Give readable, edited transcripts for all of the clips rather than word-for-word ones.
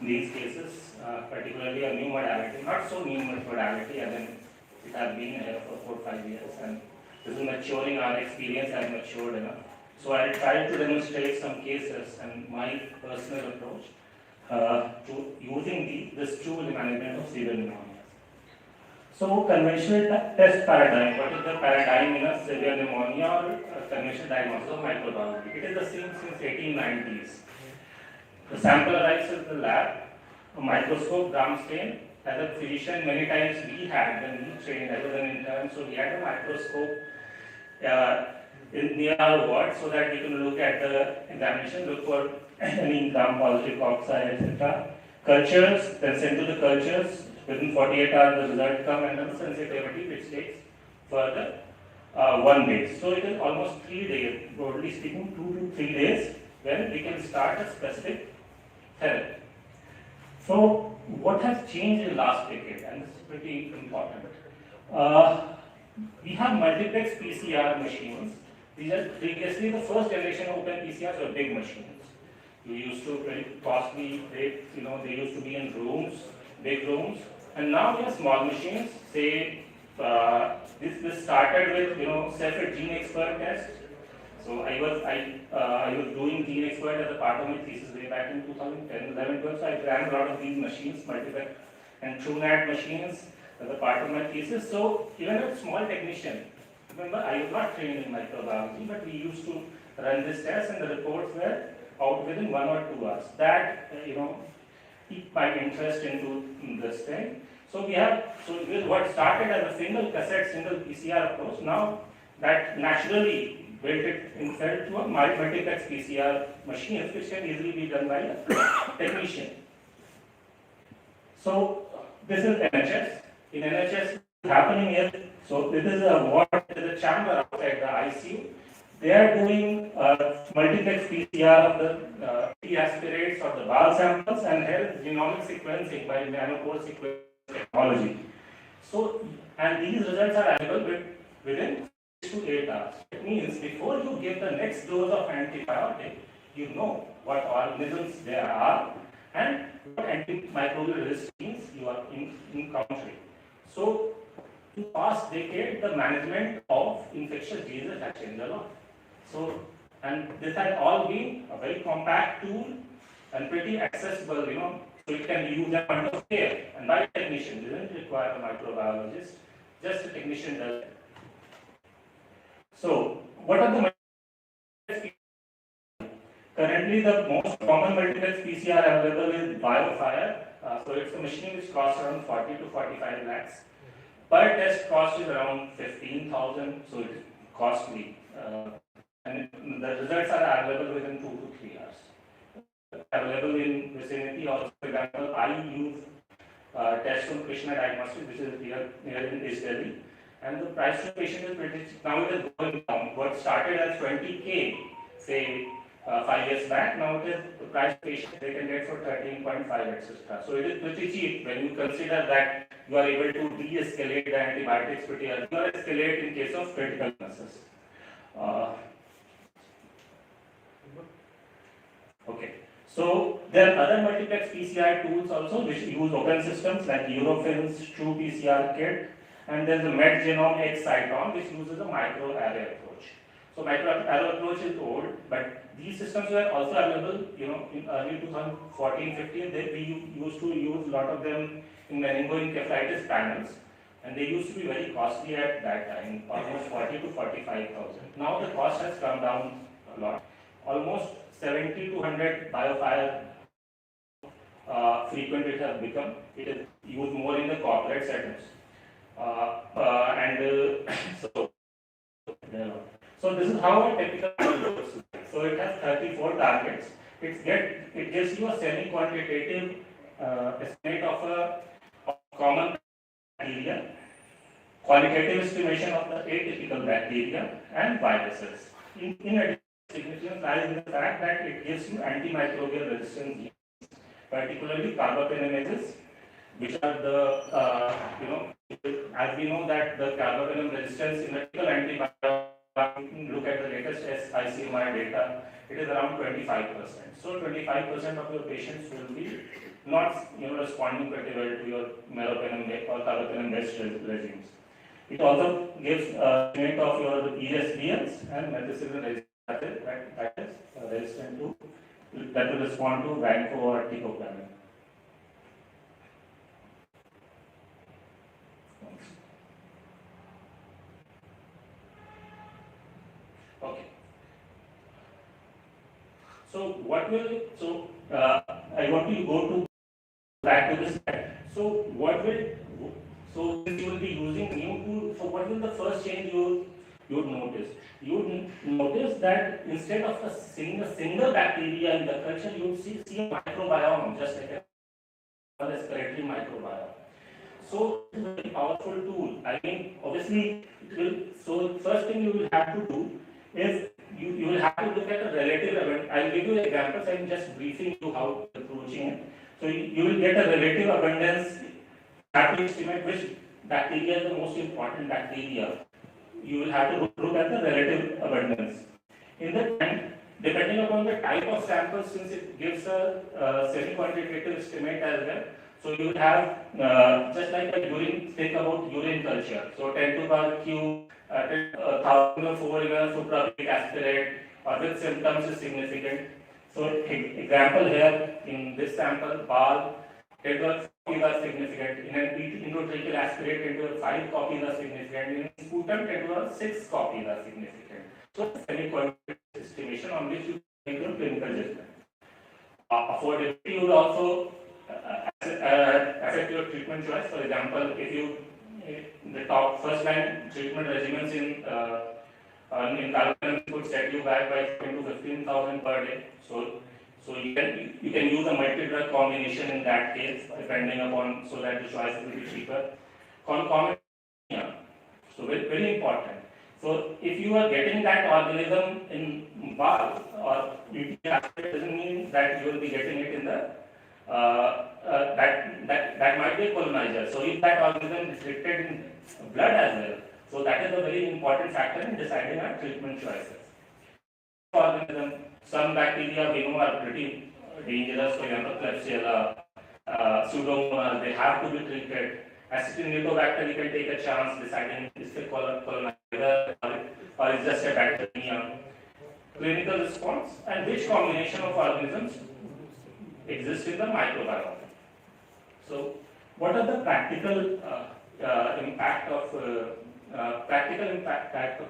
in these cases, particularly a new modality, not so new modality, as in it has been here for 4 or 5 years, and this is maturing. Our experience has matured enough. So I'll try to demonstrate some cases and my personal approach to using this tool in management of severe pneumonia. So conventional test paradigm, what is the paradigm in a severe pneumonia or conventional diagnosis of microbiology? It is the same since 1890s. The sample arrives at the lab, a microscope, gram stain. As a physician, many times we had, when we trained, I was an intern, so we had a microscope near our ward so that we can look at the examination, look for any gram-positive oxide, etc. Cultures, then sent to the cultures. Within 48 hours, the result come and then sensitivity, which takes further 1 day. So it is almost 3 days, broadly speaking, 2 to 3 days, when we can start a specific therapy. So what has changed in the last decade, and this is pretty important. We have multiplex PCR machines. These are previously the first generation of open PCRs were big machines. You used to very costly, they used to be in rooms, big rooms, and now we have small machines. Say this started with Cepheid Gene Expert test. So I was doing Gene Expert as a part of my thesis way back in 2010, 11, 12. So I ran a lot of these machines, multiplex and TrueNAT machines as a part of my thesis. So even a small technician, remember I was not trained in microbiology, but we used to run this test, and the reports were out within 1 or 2 hours. That piqued my interest into this thing. So what started as a single cassette, single PCR approach, now that naturally built itself to a multiplex PCR machines, which can easily be done by a technician. So this is NHS. In NHS, happening is, so this is a chamber outside the ICU. They are doing multiplex PCR of the T aspirates or the bowel samples, and here is genomic sequencing by nanopore sequence technology. So, and these results are available within 6 to 8 hours. It means before you give the next dose of antibiotic, you know what organisms there are and what antimicrobial resistance you are encountering. So, in the past decade, the management of infectious diseases has changed a lot. So, and this has all been a very compact tool and pretty accessible, so it can be used at point of care. And by a technician, doesn't require a microbiologist, just a technician does it. So, what are the multiplex? Currently, the most common multiplex PCR available is BioFire. So, it's a machine which costs around 40 to 45 lakhs. Per test cost is around 15,000, so it is costly. And the results are available within 2 to 3 hours. Available in vicinity also. For example, I use test from Krishna Diagnostics, which is here in East Delhi. And the price to patient is pretty cheap. Now it is going down. What started as 20K, say 5 years back, now it is the price to patient they can get for 13.5, etc. So it is pretty cheap when you consider that you are able to de-escalate the antibiotics pretty early or escalate in case of critical illnesses. Okay. So there are other multiplex PCR tools also which use open systems like Eurofins, TruePCR Kit, and there's the MedGenome X Cyton which uses a microarray approach. So microarray approach is old, but these systems were also available, in early 2014-15. We used to use a lot of them in meningoencephalitis panels, and they used to be very costly at that time, almost 40 to 45,000. Now the cost has come down a lot, almost 70 to 100 BioFire frequent it has become. It is used more in the corporate settings. So this is how a typical model looks like. So it has 34 targets. It gives you a semi-quantitative estimate of a common bacteria, qualitative estimation of the atypical bacteria and viruses. In addition, significance lies in the fact that it gives you antimicrobial resistance genes, particularly carbapenemases, which are the, as we know that the carbapenem resistance in the typical antibiotic look at the latest SICMR data, it is around 25%. So 25% of your patients will be not responding pretty well to your meropenem or carbapenem-based regimes. It also gives a estimate of your ESBLs and methicillin that is resistant to, that will respond to vanco or teicoplanin. Okay. So I want to go to back to this slide. So since you will be using new tool, so what will the first change you would notice? You would notice that instead of seeing a single bacteria in the culture, you would see a microbiome, just like a respiratory microbiome. So it's a very powerful tool. I mean, obviously, so first thing you will have to do is you will have to look at a relative event. I'll give you examples. I'm just briefing you how approaching it. So you will get a relative abundance. Have to estimate which bacteria is the most important bacteria. You will have to look at the relative abundance. In the end, depending upon the type of sample, since it gives a semi-quantitative estimate as well. So you will have just like a urine. Think about urine culture. So 10 to the power q, 1004 suprapubic aspirate, or with symptoms is significant. So example here in this sample, BAL, 10 copies are significant. In an endotracheal aspirate, 10 to 5 copies are significant. In sputum, 10 to 6 copies are significant. So semi-quantitative estimation on which you make your clinical judgment. Affordability would also affect your treatment choice. For example, if you the top first line treatment regimens in carbapenem could set you back by 10 to 15,000 per day. So you can use a multi-drug combination in that case, depending upon, so that the choice will be cheaper. Concomitant, so very important. So if you are getting that organism in BAL or UTI, it doesn't mean that you will be getting it in the that might be a colonizer. So if that organism is detected in blood as well, so that is a very important factor in deciding our treatment choices. Organism, some bacteria we know are pretty dangerous. For example, Klebsiella, Pseudomonas, they have to be treated. Acetylnitrobacter, you can take a chance deciding is the colonizer or is just a bacteria. Clinical response and which combination of organisms exist in the microbiome. So, what are the practical impact of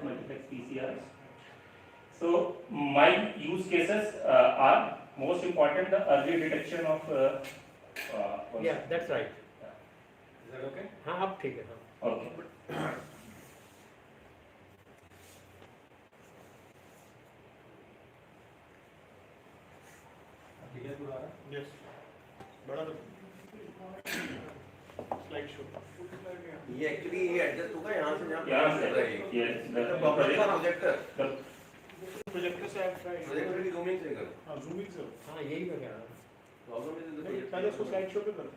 multiplex PCRs? So, my use cases are most important the early detection of. Yeah, that's right. Is that okay? हाँ अब ठीक है हाँ. Okay. ठीक है पूरा Yes. बड़ा slide show. ये एक्चुअली ये एडजस्ट होगा यहाँ से जहाँ यहाँ से yes the प्रोजेक्टर प्रोजेक्टर से आप ट्राई. प्रोजेक्टर की जूमिंग से करो. हाँ जूमिंग से. हाँ यही मैं कह रहा हूँ. प्रॉब्लम इज इन द नहीं पहले उसको स्लाइड शो पे करो.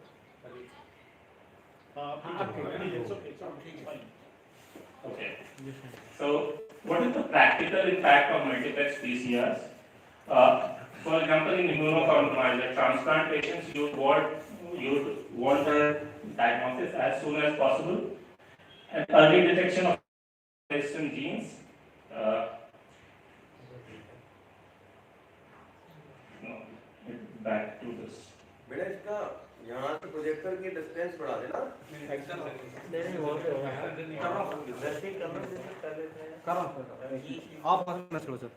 हाँ ठीक है. It's okay. It's fine. Okay. So, what is the practical impact of multiplex PCRs? For example, in immunocompromised transplant patients, you would want a diagnosis as soon as possible, and early detection of resistant genes. No, back to this. बेटा इसका यहाँ से projector की distance बढ़ा देना. नहीं वहाँ पे होगा यार. दर्शी करना जैसे कर लेते हैं. करो आप मत करो सर.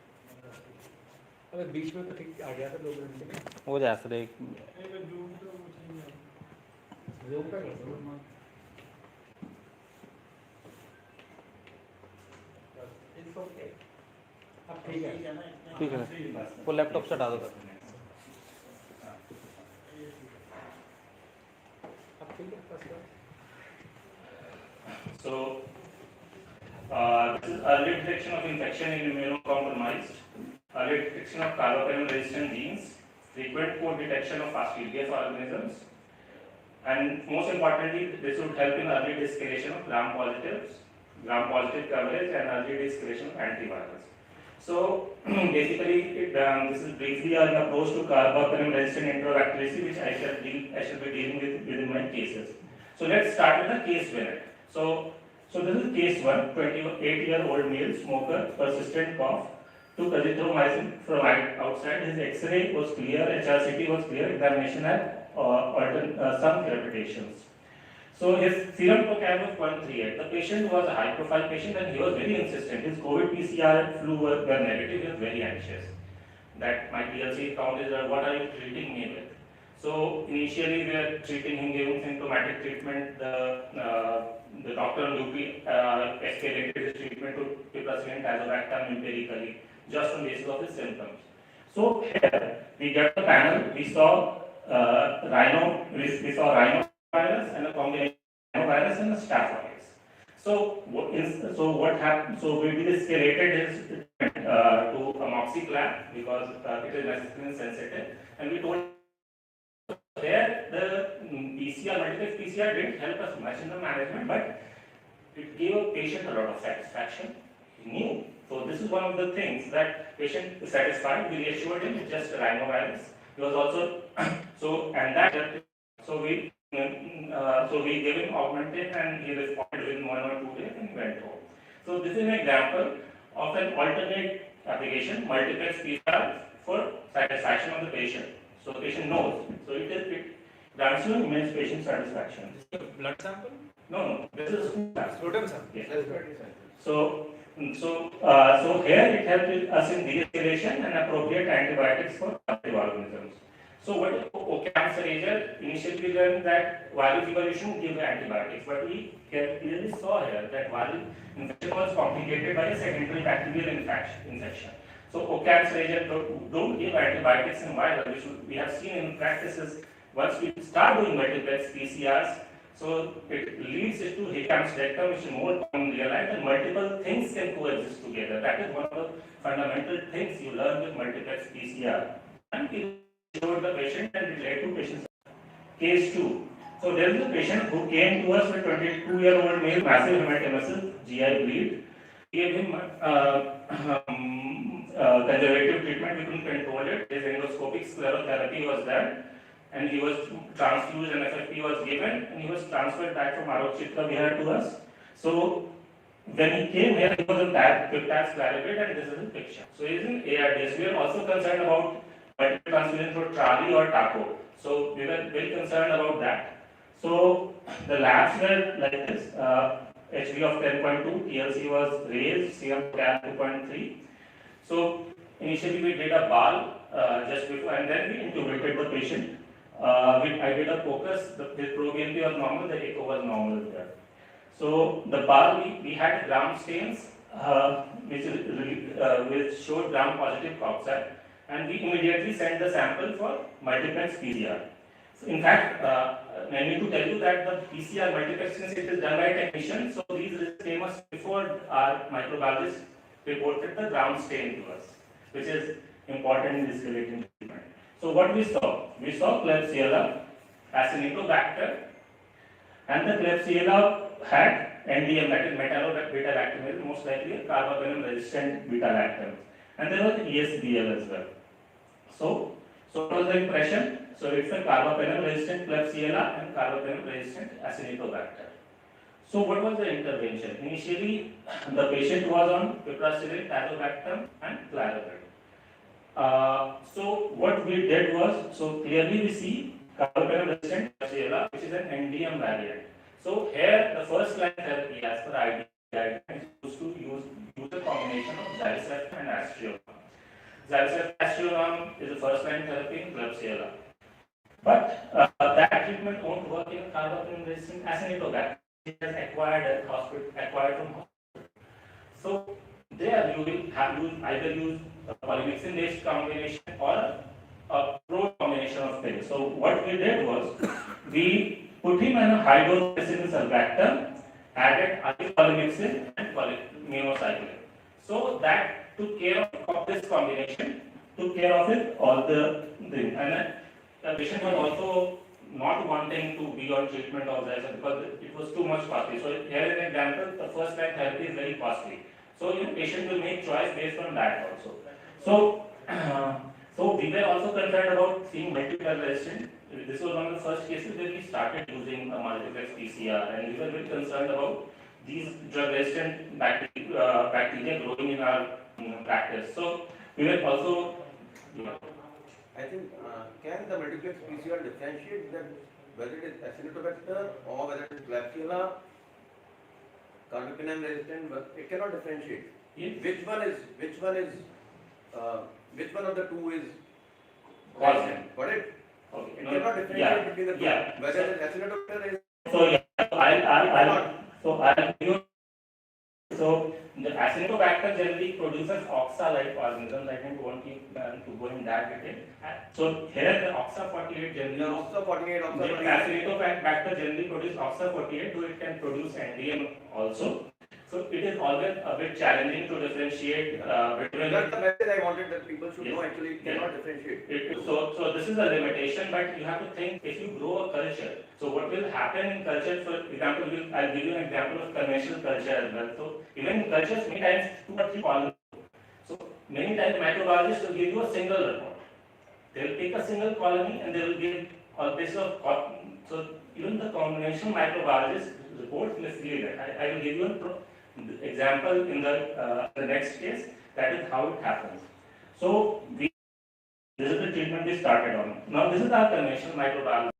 अबे बीच में तो ठीक आ गया था 2 मिनट से. हो जाए सर एक जूम पे कर दो. It's okay. अब ठीक है. ठीक है वो लैपटॉप से हटा दो. अब ठीक है बस. So, this is early detection of infection in immunocompromised, early detection of carbapenem-resistant genes, frequent co-detection of fastidious organisms, and most importantly, this would help in early de-escalation of gram-positives, gram-positive coverage and early de-escalation of antivirals. So basically, this is briefly an approach to carbapenem-resistant enterobacteriaceae, which I shall be dealing with within my cases. So let's start with the case winner. So this is case 1, 28-year-old male smoker, persistent cough, took azithromycin from outside. His X-ray was clear, HRCT was clear, examination had some crepitations. So his serum ProCal was 0.38. The patient was a high-profile patient and he was very insistent. His COVID PCR and flu were negative. He was very anxious that my TLC count is what are you treating me with? So initially we were treating him, giving symptomatic treatment. The doctor on UP escalated his treatment to piperacillin tazobactam empirically, just on basis of his symptoms. So here we get the panel. We saw rhinovirus and a combination of rhinovirus and a staphylococcus. So what happened? So we escalated his treatment to amoxiclav because it is methicillin sensitive, and we told there the multiplex PCR didn't help us much in the management, but it gave a patient a lot of satisfaction. He knew. So this is one of the things that patient is satisfied. We reassured him it's just a rhinovirus. He was also so we gave him augmentin and he responded within 1 or 2 days and he went home. So this is an example of an alternate application, multiplex PCR for satisfaction of the patient. So the patient knows. So it grants you immense patient satisfaction. Blood sample? No, this is Sputum sample. yes. So here it helps us in de-escalation and appropriate antibiotics for captive organisms. So what is Occam's razor? Initially we learned that viral fever you shouldn't give antibiotics, but we clearly saw here that viral infection was complicated by a secondary bacterial infection. So Occam's razor, don't give antibiotics in viral, which we have seen in practices. Once we start doing multiplex PCRs, so it leads it to Hickham's dictum, which is more common in real life, and multiple things can coexist together. That is one of the fundamental things you learn with multiplex PCR. And we showed the patient and it led to patient's case 2. So there is a patient who came to us with 22-year-old male, massive hematemesis, GI bleed. We gave him conservative treatment, we couldn't control it. His endoscopic sclerotherapy was done, and he was transfused and FFP was given, and he was transferred back from Arokchitra Vihar to us. So when he came here, he was in Piptax Clarivate, and this is his picture. So he is in ARDS. We are also concerned about multiple transfusion through Trali or TACO. So we were very concerned about that. So the labs were like this. HB of 10.2, TLC was raised, serum CAL 2.3. So initially we did a BAL just before, and then we intubated the patient. I did a focus, the ProBNP was normal, the echo was normal there. So the BAL, we had gram stains which showed gram positive cocci, and we immediately sent the sample for multiplex PCR. So in fact, I need to tell you that the PCR multiplex, since it is done by technician, so these came us before our microbiologist reported the ground stain to us, which is important in this relating treatment. So what we saw? We saw Klebsiella, Acinetobacter, and the Klebsiella had NDM, that is metallo-beta-lactam, most likely a carbapenem-resistant beta-lactam. And there was ESBL as well. So what was the impression? So it's a carbapenem-resistant Klebsiella and carbapenem-resistant Acinetobacter. So what was the intervention? Initially, the patient was on piperacillin, tazobactam, and clarinetide. So what we did was, so clearly we see carbapenem-resistant Klebsiella, which is an NDM variant. So here the first line therapy as per IDA is to use a combination of Xylocept and Astriolon. Xylocept Astriolon is the first line therapy in Klebsiella. But that treatment won't work in carbapenem-resistant Acinetobacter. It has acquired from hospital. So there you will have either use a polymyxin based combination or a pro combination of things. So what we did was we put him on a high dose sulbactam, added polymyxin and minocycline. So that took care of this combination, took care of it all the thing. And the patient was also not wanting to be on treatment of this because it was too much costly. So here is an example, the first line therapy is very costly. So patient will make choice based on that also. So, so we were also concerned about seeing multi-drug resistant. This was one of the first cases where we started using a multiplex PCR, and we were very concerned about these drug-resistant bacteria growing in our practice. So we were also, I think, can the multiplex PCR differentiate that whether it is Acinetobacter or whether it is Klebsiella, carbapenem resistant, but it cannot differentiate. yes, Which one of the two is causing. got it? Okay. It No, cannot differentiate between the two. yeah. Whether it is Acinetobacter is So yeah, I'll give you. So the Acinetobacter generally produces oxalate organisms. I don't want to go in that detail. So here the OXA48 generally. the OXA48, The OXA48. Acinetobacter generally produces OXA48, though it can produce NDM also. So it is always a bit challenging to differentiate between. That's the message I wanted that people should Yes. know actually it cannot differentiate. So this is a limitation, but you have to think if you grow a culture. So what will happen in culture? For example, I'll give you an example of conventional culture as well. So even in cultures, many times 2 or 3 columns. So many times microbiologists will give you a single report. They will take a single colony and they will give a base of so even the conventional microbiologist report mislead it. I will give you an example in the next case. That is how it happens. So this is the treatment we started on. Now this is our conventional microbiology.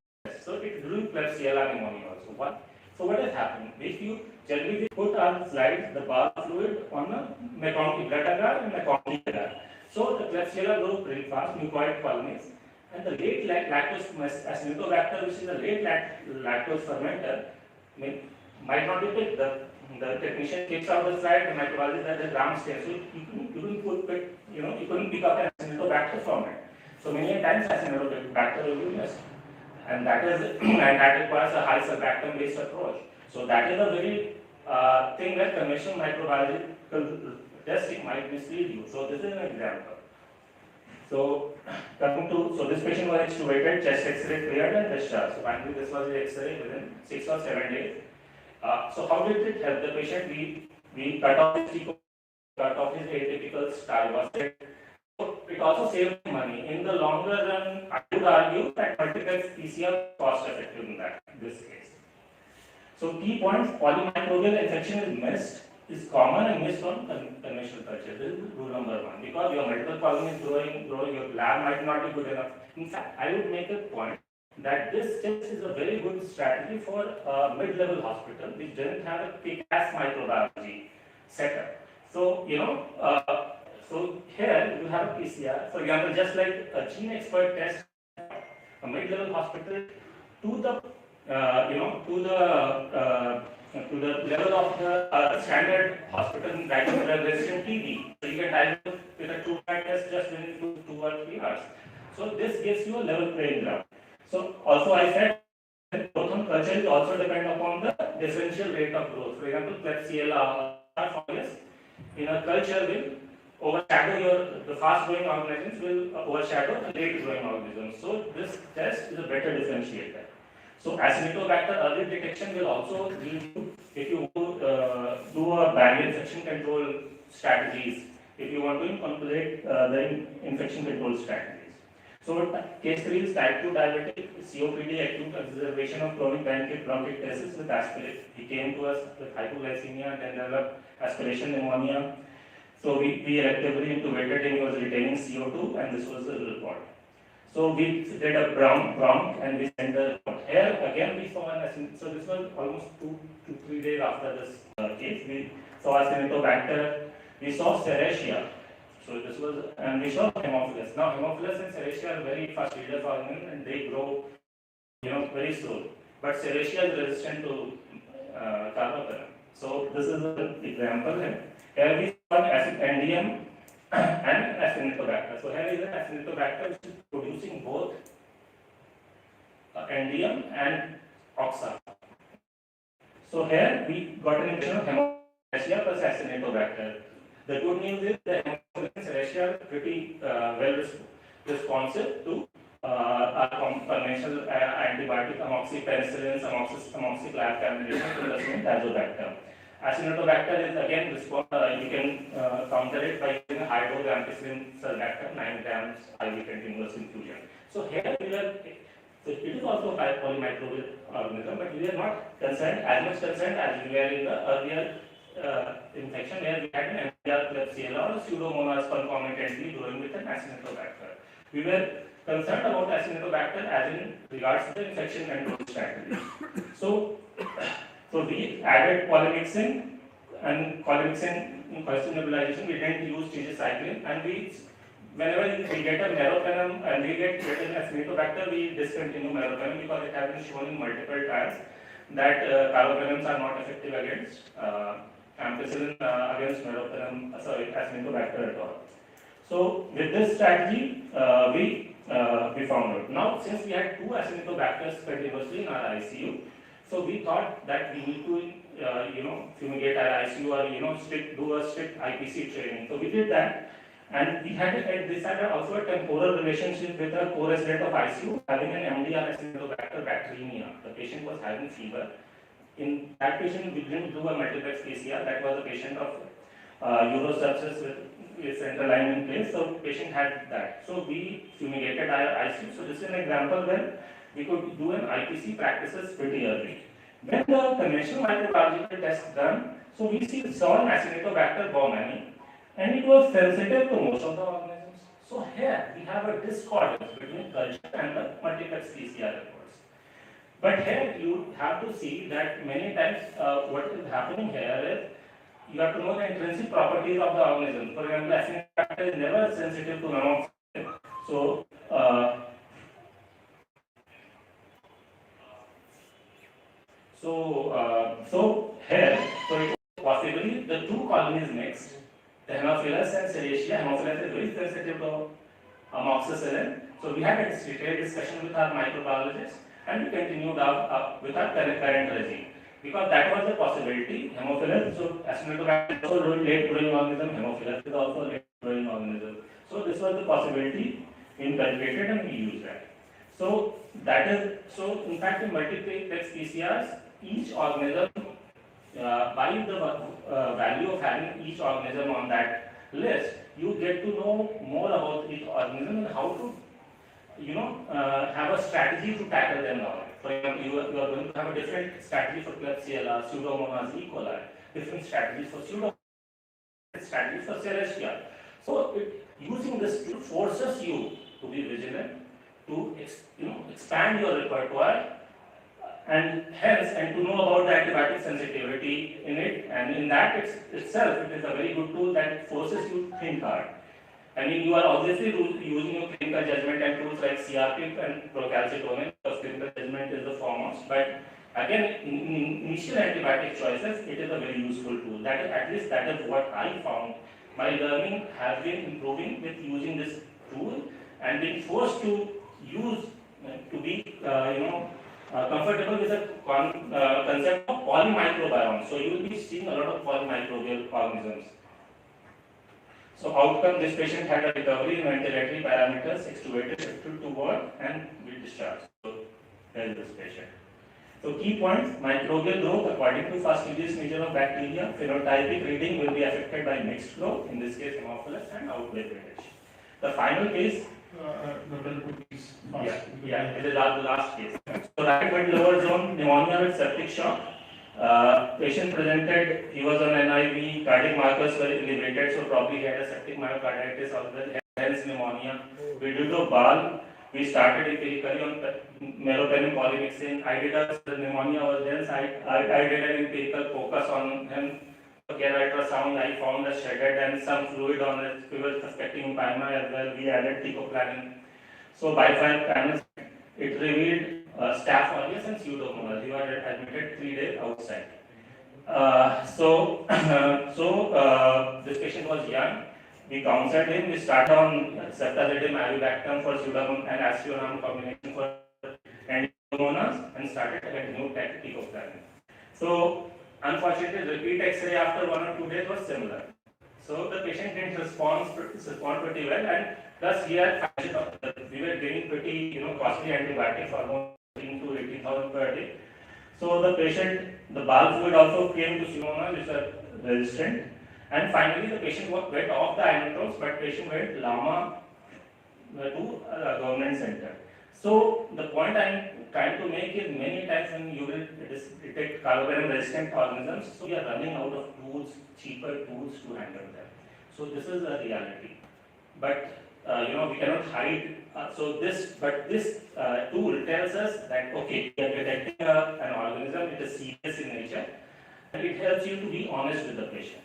So it grew Klebsiella pneumoniae also. What? So what has happened? If you generally we put our slides, the bar fluid on a McConkey blood agar and McConkey agar. So the Klebsiella grows pretty fast, mucoid colonies, and the late lactose Acinetobacter, which is a late lactose fermenter, might not be picked. The technician takes out the slide, the microbiologist has the gram stain. So you couldn't pick up an Acinetobacter from it. So many times Acinetobacter will be missed. And that requires a high surfactant based approach. So that is a very thing that conventional microbiological testing might mislead you. So this is an example. So coming to, so this patient was extubated, chest X-ray cleared and discharged. So finally this was the X-ray within 6 or 7 days. So how did it help the patient? We cut off his atypical style. So it also saved money. In the longer run, I would argue that multiplex PCR cost effective in this case. So key points: polymicrobial infection is common and missed on conventional culture. This is rule number 1. Because your multiple colony is growing, your lab might not be good enough. In fact, I would make a point that this test is a very good strategy for a mid-level hospital which doesn't have a kick-ass microbiology setup. So, so here you have a PCR, for example, just like a gene expert test, a mid-level hospital to the, to the level of the standard hospital resistant TB. So you can diagnose with a 2-time test just within 2 or 3 hours. So this gives you a level playing ground. So also I said growth on culture is also depend upon the differential rate of growth. For example, Klebsiella fungus in a culture will overshadow the fast growing organisms will overshadow the late growing organisms. So this test is a better differentiator. So Acinetobacter early detection will also lead to, if you do a barrier infection control strategies, if you want to incorporate the infection control strategies. So case 3 is type 2 diabetic, COPD, acute exacerbation of chronic bronchiectasis with aspiration. He came to us with hypoglycemia and then developed aspiration pneumonia. So we electively intubated him, he was retaining CO2 and this was the report. So we did a bronch and we sent the report. Here again we saw so this was almost 2 to 3 days after this case. We saw Acinetobacter, we saw Serratia. So this was, and we saw Haemophilus. Now Haemophilus and Serratia are very fast leaders and they grow, very slowly. But Serratia is resistant to carbapenem. So this is an example here. Here we saw NDM and Acinetobacter. So here is an Acinetobacter which is producing both NDM and OXA. So here we got an infection of Haemophilus plus Acinetobacter. The good news is that Haemophilus and Serratia are pretty well responsive to conventional antibiotic amoxicillin, amoxicillin combination to the same Tazobactam. Acinetobacter is again you can counter it by using a high dose ampicillin sulbactam 9 grams IV continuous infusion. So here we are, so it is also a polymicrobial organism, but we are not concerned as much concerned as we were in the earlier infection where we had an MDR Klebsiella or Pseudomonas concomitantly growing with an Acinetobacter. We were concerned about Acinetobacter as in regards to the infection control strategy. So we added polymyxin and polymyxin question nebulization. We didn't use tigecycline, and whenever we get a meropenem and we get an Acinetobacter, we discontinue meropenem because it has been shown in multiple trials that carbapenems are not effective against ampicillin against Acinetobacter at all. So with this strategy, we found out. Now, since we had 2 Acinetobacters continuously in our ICU, so we thought that we need to, fumigate our ICU or, do a strict IPC training. So we did that, and we had this had also a temporal relationship with a co-resident of ICU having an MDR Acinetobacter bacteremia. The patient was having fever. In that patient, we didn't do a multiplex PCR. That was a patient of urosepsis with central line in place. So patient had that. So we fumigated our ICU. So this is an example where we could do an IPC practices pretty early. When the conventional microbiological test done, so we saw an Acinetobacter baumannii, and it was sensitive to most of the organisms. So here we have a discordance between culture and the multiplex PCR reports. But here you have to see that many times what is happening here is you have to know the intrinsic properties of the organism. For example, Acinetobacter is never sensitive to amoxicillin. So here, possibly the 2 colonies mixed, the Haemophilus and Serratia. Haemophilus is very sensitive to amoxicillin. So we had a detailed discussion with our microbiologist, and we continued up with our current regime. Because that was a possibility. Haemophilus, so Acinetobacter is also late growing organism, Haemophilus is also late growing organism. So this was the possibility inculcated, and we used that. So in fact in multiplex PCRs, each organism, by the value of having each organism on that list, you get to know more about each organism and how to have a strategy to tackle them all. For example, you are going to have a different strategy for Klebsiella, Pseudomonas, E. coli, different strategies for Pseudomonas, strategies for Serratia. So using this tool forces you to be vigilant, to expand your repertoire, and to know about the antibiotic sensitivity in it, and in that itself, it is a very good tool that forces you to think hard. I mean, you are obviously using your clinical judgment and tools like CRP and procalcitonin, because clinical judgment is the foremost. But again, in initial antibiotic choices, it is a very useful tool. At least that is what I found. My learning has been improving with using this tool and being forced to use, to be, comfortable with the concept of polymicrobiome. So you will be seeing a lot of polymicrobial organisms. So outcome, this patient had a recovery in ventilatory parameters, extubated, shifted to ward, and we discharged. So there is this patient. So key points: microbial growth according to fastidious nature of bacteria. Phenotypic reading will be affected by mixed growth, in this case Haemophilus, and outbreak variation. The final case. It is the last case. So right mid lower zone pneumonia with septic shock. Patient presented, he was on NIV, cardiac markers were elevated, so probably he had a septic myocarditis or hence pneumonia. We did a BAL, we started empirically on meropenem polymyxin. I did the pneumonia was dense, I did an empirical focus on him. Again, ultrasound, I found a shredded and some fluid on it. We were suspecting empyema as well. We added teicoplanin. So by 5 panels, it revealed staph aureus and Pseudomonas. He was admitted 3 days outside. This patient was young. We counseled him. We started on ceftazidime, avibactam for Pseudomonas and aztreonam combination for Pseudomonas, and started a new teicoplanin. So unfortunately, repeat X-ray after 1 or 2 days was similar. So the patient didn't respond pretty well, and thus he had we were giving pretty, costly antibiotics, almost 15 to 18,000 per day. So the patient, the bowel fluid also came to Pseudomonas, which are resistant. And finally, the patient went off the inotrones, but patient went Lama to a government center. So the point I am trying to make is many times when you will detect carbapenem resistant organisms, so we are running out of tools, cheaper tools to handle them. So this is a reality. But we cannot hide. This tool tells us that okay, we are detecting an organism, it is serious in nature, and it helps you to be honest with the patient.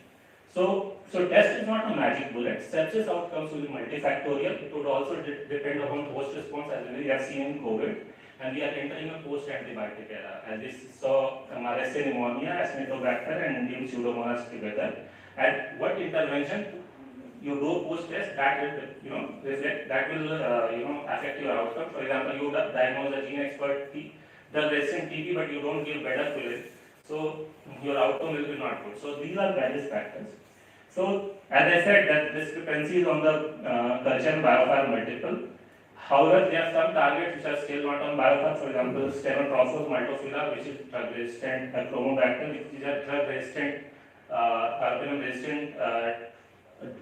So test is not a magic bullet. Sepsis outcomes will be multifactorial. It would also depend upon post response, as we have seen in COVID, and we are entering a post antibiotic era. As we saw RSA pneumonia, Acinetobacter, and Indian Pseudomonas together. And what intervention you do post test, that will affect your outcome. For example, you diagnose a gene expert drug resistant TB, but you don't give bedaquiline, so your outcome will be not good. So these are various factors. So as I said, that discrepancy is on the culture and biofile multiple. However, there are some targets which are still not on biofile. For example, Stenotrophos maltophilia, which is drug resistant, Chromobacter, which are drug resistant, carbapenem resistant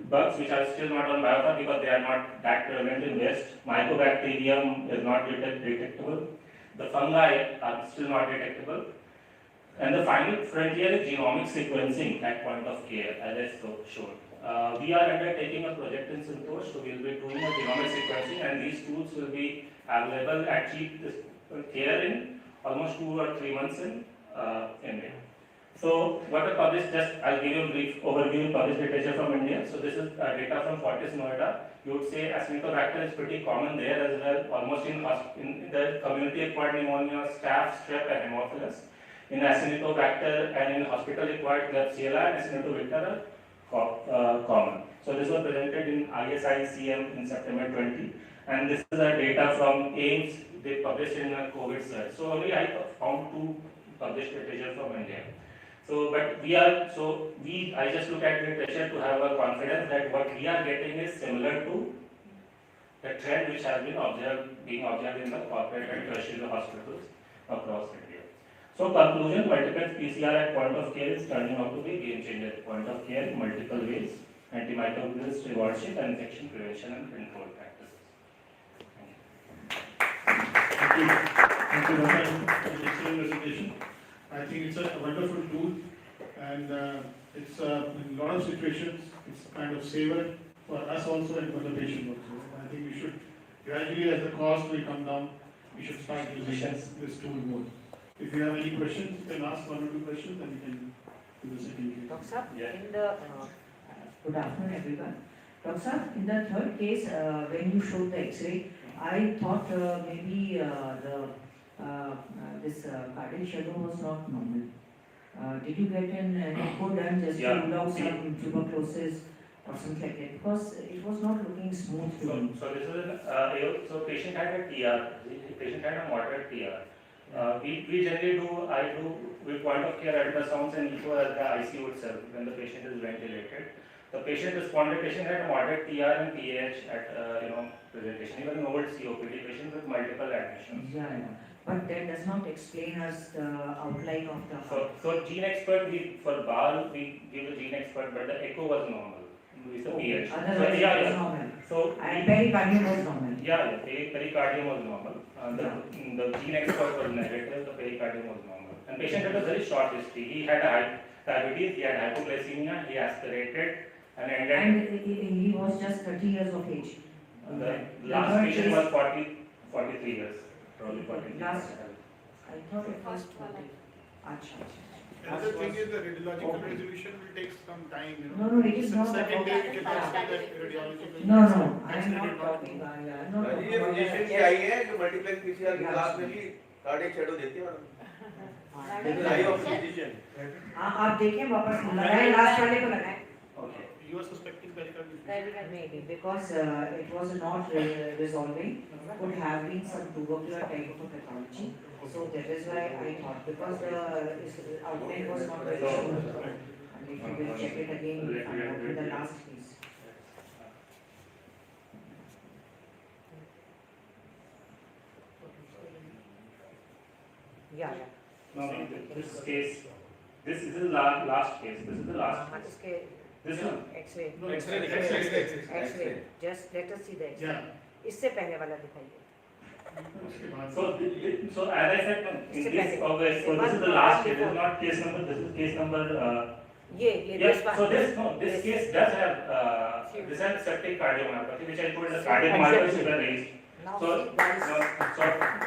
bugs, which are still not on biofile because they are not that prevalent in West. Mycobacterium is not detectable. The fungi are still not detectable. And the final frontier is genomic sequencing at point of care, as I showed. We are undertaking a project in Santosh, so we will be doing a genomic sequencing, and these tools will be available at cheap care in almost 2 or 3 months in India. So what are published, I'll give you a brief overview of published literature from India. So this is data from Fortis Noida. You would say Acinetobacter is pretty common there as well, almost in the community acquired pneumonia, staph, strep, and Haemophilus. In Acinetobacter and in hospital acquired Klebsiella and Acinetobacter are common. So this was presented in ISICM in September 20, and this is data from AIMS. They published in a COVID search. So only I found 2 published literature from India. I just look at literature to have a confidence that what we are getting is similar to the trend which has been being observed in the corporate and tertiary hospitals across India. So conclusion, multiple PCR at point of care is turning out to be a game changer at point of care in multiple ways. Antimicrobial stewardship and infection prevention and control practices. Thank you. Thank you, Dr. for the excellent presentation. I think it's a wonderful tool, and it's in a lot of situations, it's kind of saver for us also and for the patient also. I think we should gradually, as the cost will come down, we should start using this tool more. If you have any questions, you can ask 1 or 2 questions, and we can do the second case. Dr. Sir, Yeah. in the Good afternoon, everyone. Dr. Sir, in the third case, when you showed the X-ray, I thought maybe this cardiac shadow was not normal. Did you get an echo done just to rule out some tuberculosis or something like that? Because it was not looking smooth to me. So this is so patient had a TR. Patient had a moderate TR. We generally I do with point of care ultrasounds and echo as the ICU itself when the patient is ventilated. The patient responded. Patient had a moderate TR and PAH at presentation. Even an old COPD patient with multiple admissions. Yeah. But that does not explain us the outline of the heart. So gene expert, for bowel we give a gene expert, but the echo was normal. With a PH. Otherwise, it was normal. So And pericardium was normal. pericardium was normal. The gene expert was negative. The pericardium was normal. And patient had a very short history. He had diabetes. He had hypoglycemia. He aspirated and ended. And he was just 30 years of age. The last patient was 43 years. Probably 43. Last, I thought it was 20. Acha. Another thing is the radiological resolution will take some time, No, it is not Second about- day, we can consider that radiological. No, I am X-ray not report. talking. I am not ये talking about relation की that. आई है कि multiplex PCR की class में भी cardiac shadow देती है madam this is I of physician आप देखें वापस लगाएं लास्ट वाले को लगाएं. Okay. You are suspecting pericarditis. Maybe because it was not resolving, could have been some tubercular type of a pathology. So that is why I thought, because the outline was not very sure. And if you will check it again, you will find out in the last case. Yeah. No, this case, this is the last case, this is the last case. इसके This one, X-ray. No, X-ray. Just let us see the X-ray. Yeah. इससे पहले वाला दिखाइए. उसके बाद so as I said, in this, okay, so this is the last case, this is not case number, this is case number, ये yes, one. so this case does have, this has septic cardiomyopathy, which I told the cardiac markers were raised. Now So, see, that is.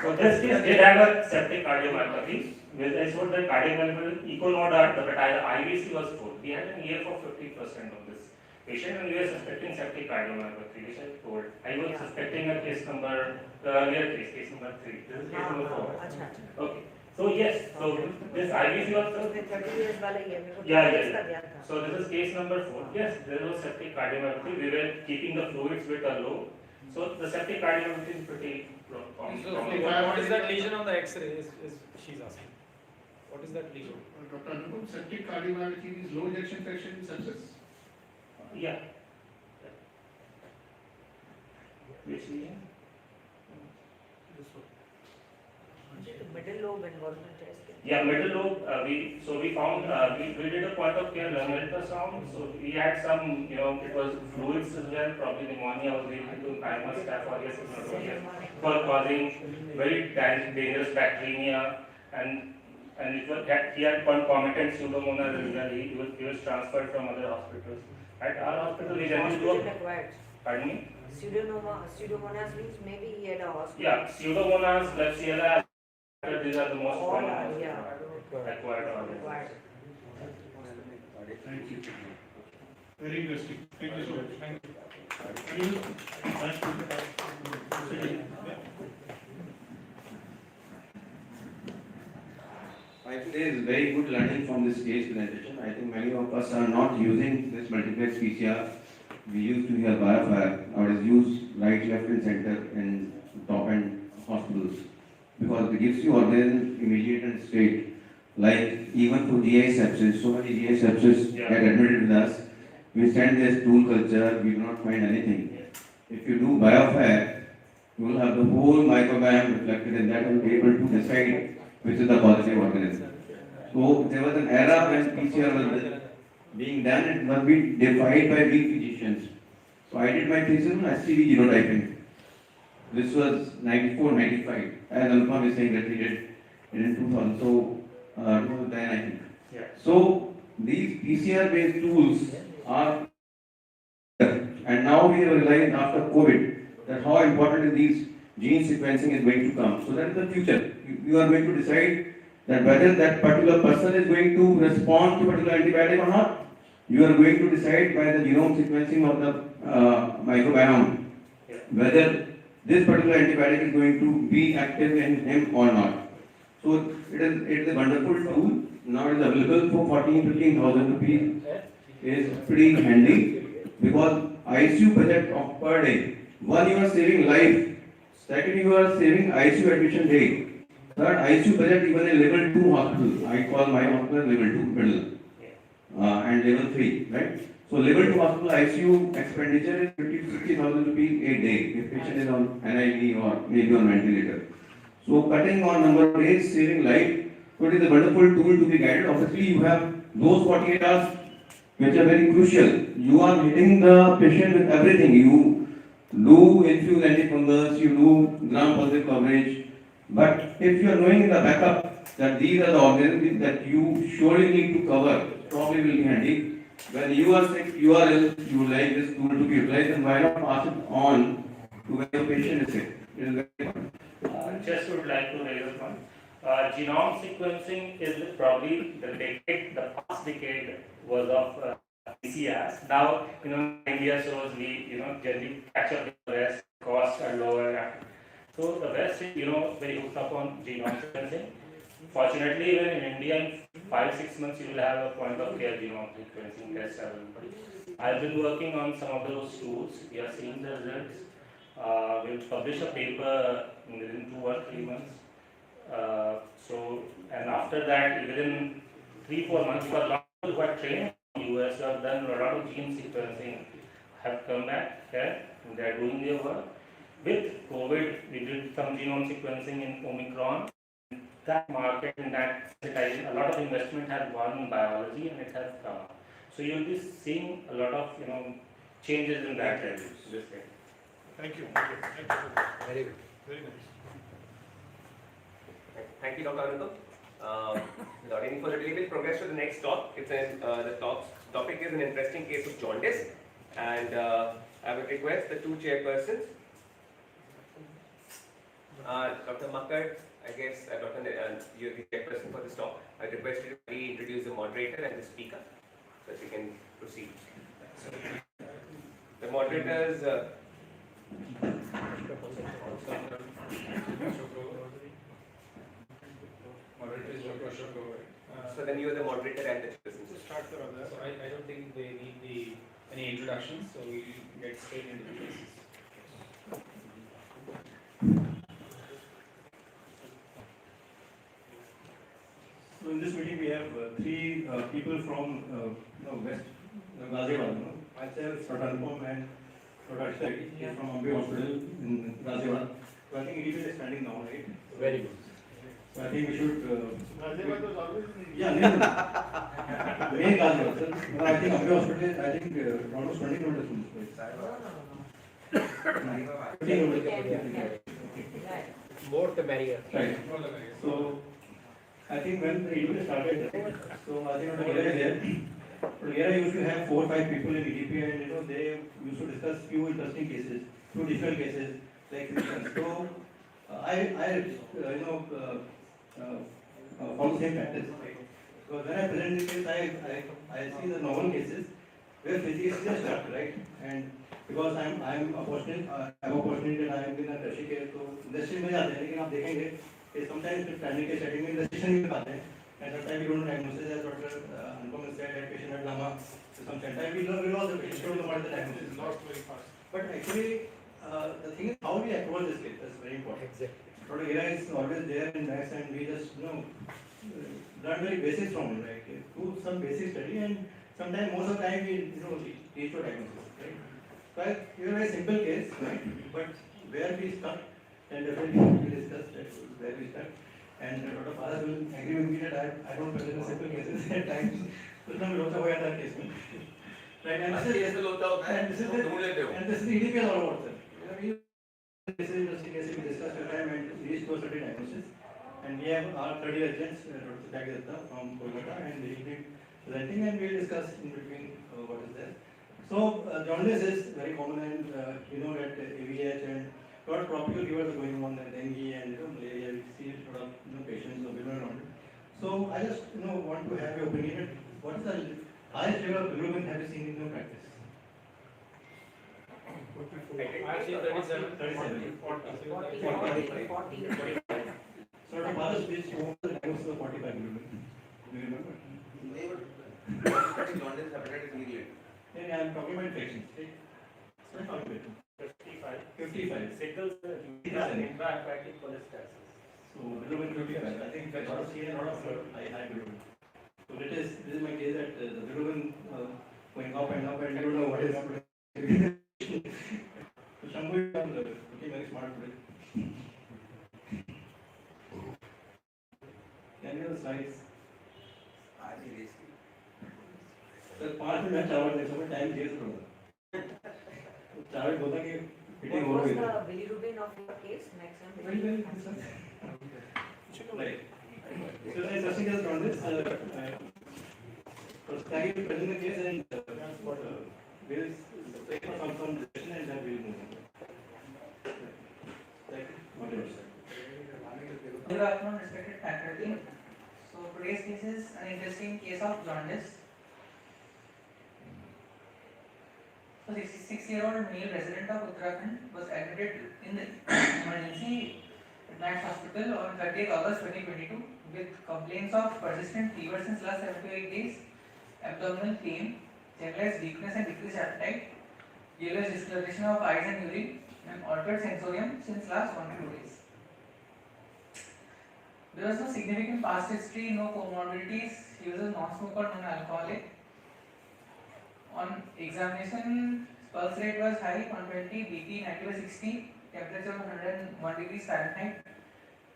so this case did have a septic cardiomyopathy, which I showed the cardiomyopathy echo node are, but the IVC was full. We had an EF of 50% of this patient, and we were suspecting septic cardiomyopathy, which I told. I was suspecting a case number, the earlier case number 3. This is case number 4. अच्छा. Okay. So yes, so this IVC तो also. फिर 30 years वाला ही है. मेरे को Yeah, 30 years yeah, का ध्यान था. So this is case number 4. Yes, there was septic cardiomyopathy. We were keeping the fluids bit low. So the septic cardiomyopathy is pretty common. What is that lesion on the X-ray? Is she's asking. What is that lesion? Dr. Anupam, septic cardiomyopathy is low ejection fraction in sepsis. Yeah. Which lesion? Middle lobe involvement है इसके. Yeah, middle lobe, we found, we did a point of care lung ultrasound, so we had some, it was fluids as well, probably pneumonia was leading to thymus staphylococcus pneumonitis for causing very dangerous bacteremia, and it was, he had concomitant pseudomonas as well, he was transferred from other hospitals. At our hospital, we generally do Hospital a, acquired. pardon me? Pseudomonas means maybe he had a hospital. Yeah, pseudomonas, Klebsiella, these are the most All common are, yeah. acquired organisms. Acquired. Thank you. Very interesting. Thank you so much. Thank you. Thank you. I think there is very good learning from this case presentation. I think many of us are not using this multiplex PCR. We used to hear biofire, or is used right, left, and center in top end hospitals because it gives you organ immediate and straight. Like even for GI sepsis, so many GI sepsis get admitted with us. We send their stool culture, we do not find anything. If you do biofire, you will have the whole microbiome reflected in that and be able to decide which is the positive organism. So there was an era when PCR was being done, it must be defined by weak physicians. So I did my thesis on SCV genotyping. This was 94, 95. As Anupam is saying that we did it in 2000, so 2010 I think. Yeah. So these PCR based tools are, and now we are realizing after COVID that how important these gene sequencing is going to come. So that is the future. You are going to decide that whether that particular person is going to respond to particular antibiotic or not. You are going to decide by the genome sequencing of the microbiome whether this particular antibiotic is going to be active in him or not. So it is a wonderful tool. Now it is available for 14,000-15,000 rupees. Is pretty handy because ICU budget of per day. One, you are saving life. Second, you are saving ICU admission day. Third, ICU budget even in level 2 hospital. I call my hospital level 2 middle. And level 3, right? So level 2 hospital ICU expenditure is 50 to 60,000 rupees a day if patient is on NIV or maybe on ventilator. So cutting on number of days, saving life. So it is a wonderful tool to be guided. Obviously, you have those 48 hours which are very crucial. You are hitting the patient with everything. You do infuse antifungus, you do gram-positive coverage. But if you are knowing in the backup that these are the organisms that you surely need to cover, probably will be handy. When you are sick, you are ill, you would like this tool to be utilized, and why not pass it on to when your patient is sick? It is very important. Just would like to raise a point. Genome sequencing is probably the past decade was of PCRs. Now, India shows we, generally catch up with the West, costs are lower. So the West is, very hooked up on genome sequencing. Fortunately, even in India, in 5-6 months, you will have a point of care genome sequencing test available. I've been working on some of those tools. We are seeing the results. We'll publish a paper within 2 or 3 months. And after that, within 3-4 months, because a lot of people who are trained in the US who have done a lot of gene sequencing have come back here and they are doing their work. With COVID, we did some genome sequencing in Omicron. that market and that sensitization, a lot of investment has gone in biology and it has come up. So you'll be seeing a lot of, changes in that area. This way. Thank you. Thank you. Very good. Very nice. Thank you, Dr. Anupam. Without any further delay, we'll progress to the next talk. Topic is an interesting case of jaundice, and I would request the two chairpersons, Dr. Makkad, I guess, you're the chairperson for this talk. I request you to introduce the moderator and the speaker, so that we can proceed. The moderators. Moderator is Dr. Ashok Gawai. So then you are the moderator and the chairperson. So start the other. So I don't think they need any introductions, so we'll get straight into the cases. So in this meeting, we have three people from West Ghaziabad. Myself, Dr. Anupam, and Dr. Ashok from Ambe Hospital in Ghaziabad. So I think EDP is standing now, right? Very good. So I think we should. Ghaziabad was always in the. Yeah, main Ghaziabad. Sir. I think Ambe Hospital, I think almost 20 kilometers from this place. No, 15 kilometers. More the merrier. Right. So I think when the EDP started, so I think Dr. Gira is there. But Gira used to have 4 or 5 people in EDP, and they used to discuss few interesting cases, few different cases like this. So follow the same practice. So when I present the case, I see the normal cases where physics is just started, right? And because I'm a fortunate, I'm opportunity that I am in a tertiary care, so industry में जाते हैं, लेकिन आप देखेंगे कि sometimes primary care setting में industry में आते हैं, and sometimes we don't know diagnosis as Dr. Anupam said, that patient had lama, so sometimes we lost the patient, don't know what the diagnosis is. Lost very fast. But actually, the thing is how we approach this case, that's very important. Exactly. Dr. Gira is always there in maths, and we just learn very basics from him, right? Do some basic study, and sometimes most of the time we teach for diagnosis, right? But you have a very simple case, right? But where we stuck, and definitely we discussed where we stuck. And Dr. Paras will agree with me that I don't present simple cases at times. So some lots of that case. Right? And this is the EDP is all about, sir. This is interesting case we discussed at time and reached to a certain diagnosis. And we have our 30 residents, Dr. Satyagata from Kolkata, and we will be presenting, and we will discuss in between what is there. So, jaundice is very common, and you know that AVH and a lot of tropical fevers are going on, and dengue and malaria. We see a lot of patients of bilirubin. So, I just want to have your opinion. What is the highest level of bilirubin have you seen in your practice? I've seen 37, 37. 40. So, Dr. Paras, which was the diagnosis of 45 bilirubin? Do you remember? Yeah, I'm talking about infections. Right? So, 55. 55. Sickle cell intrahepatic cholestasis. So, bilirubin 55. I think I have seen a lot of high bilirubin. So, this is my case that the bilirubin going up, and you don't know what is happening. So, Shambhu, you are looking very smart today. Can you have the slides? Sir 5 minute चावल दे समय time दिए थोड़ा चावल बोलता कि fitting हो What was रही है the bilirubin of your case? Maximum very bilirubin? right so it's interesting as on this so thank you for presenting the case, and we'll take some discussion and then we'll move on. Thank you. Good afternoon, respected faculty. So today's case is an interesting case of jaundice. So 66-year-old male resident of Uttarakhand was admitted in the emergency at Max Hospital on 30th August 2022 with complaints of persistent fever since last 7 to 8 days, abdominal pain, generalized weakness and decreased appetite, yellowish discoloration of eyes and urine, and altered sensorium since last 1 to 2 days. There was no significant past history, no comorbidities. He was a non-smoker, non-alcoholic. On examination, pulse rate was high, 120, BP 90/60, temperature 101 degrees Fahrenheit,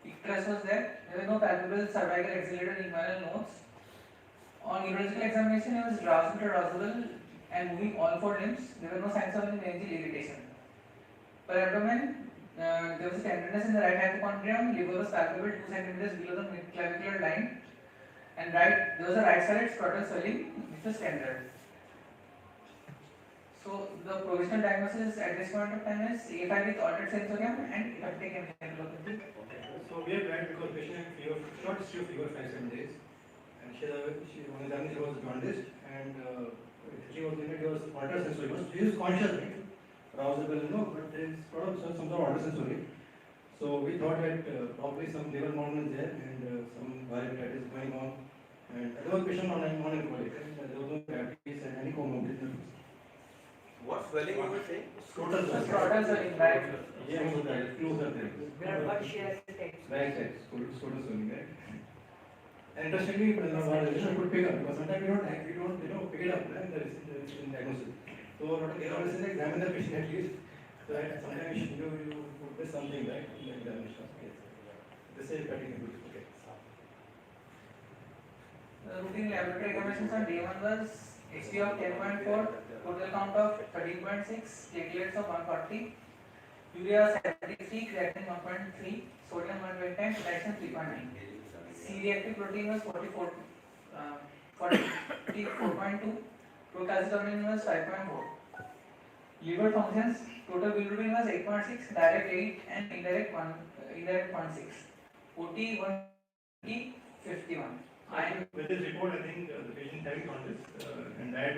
Icterus was there. There were no palpable cervical axillary inguinal nodes. On urological examination, he was drowsable and moving all four limbs. There were no signs of any meningeal irritation. Per abdomen, there was a tenderness in the right hypochondrium. Liver was palpable 2 centimeters below the midclavicular line. And there was a right-sided scrotal swelling, which was tender. So the provisional diagnosis at this point of time is A5 with altered sensorium and hepatic encephalopathy. So we have tried because patient had fever, short history of fever 5-7 days, and on examination was jaundiced, and she was in it, he was altered sensory. He was conscious, right? Arousable, but there is some sort of altered sensory. So we thought that probably some liver involvement is there and some viral hepatitis going on. And there was patient on non-alcoholic, and there was no diabetes and any comorbidity. What swelling you were saying? Scrotal Scrotal swelling, right? Yeah, closer there. But she has the text. Right, scrotal swelling, right? And interestingly, physician could pick up because sometimes we don't pick it up in diagnosis. So a lot of cardiologists examine the patient at least. So that sometimes you could miss something, right, in the examination. Okay. This is hepatic abuse. Okay. Routine laboratory examinations on day 1 was HB of 10.4, total count of 13.6, platelets of 140, urea 73, creatinine 1.3, sodium 110, potassium 3.9. C-reactive protein was 44.2, procalcitonin was 5.4. Liver functions, total bilirubin was 8.6, direct 8 and indirect 0.6. OT 150, 51. With this report, I think the patient having jaundice and diet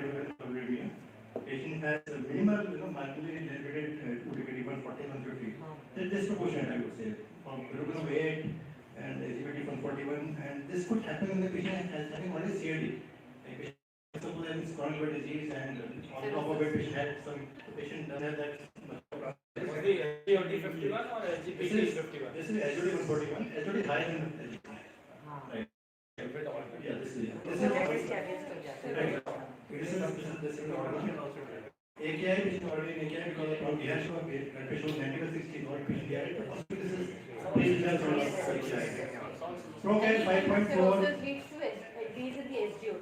patient has a minimal, marginally elevated ubiquity 140, 150. It's disproportionate, I would say. Bilirubin of 8 and LGBT 141, and this could happen when the patient has having only CAD. Like suppose having chronic liver disease, and on top of it, the patient doesn't have that. Is the SGOT 51 or SGPT 51? This is SGOT 141. SGOT is higher than SGOT. Right. Yeah, this is. Right. This is AKI patient already in AKI because of he has to have blood pressure was 90/60, not patient diabetes. But this is pre-results on AKI. Procal 5.4. Cirrhosis leads to increase in the SGO.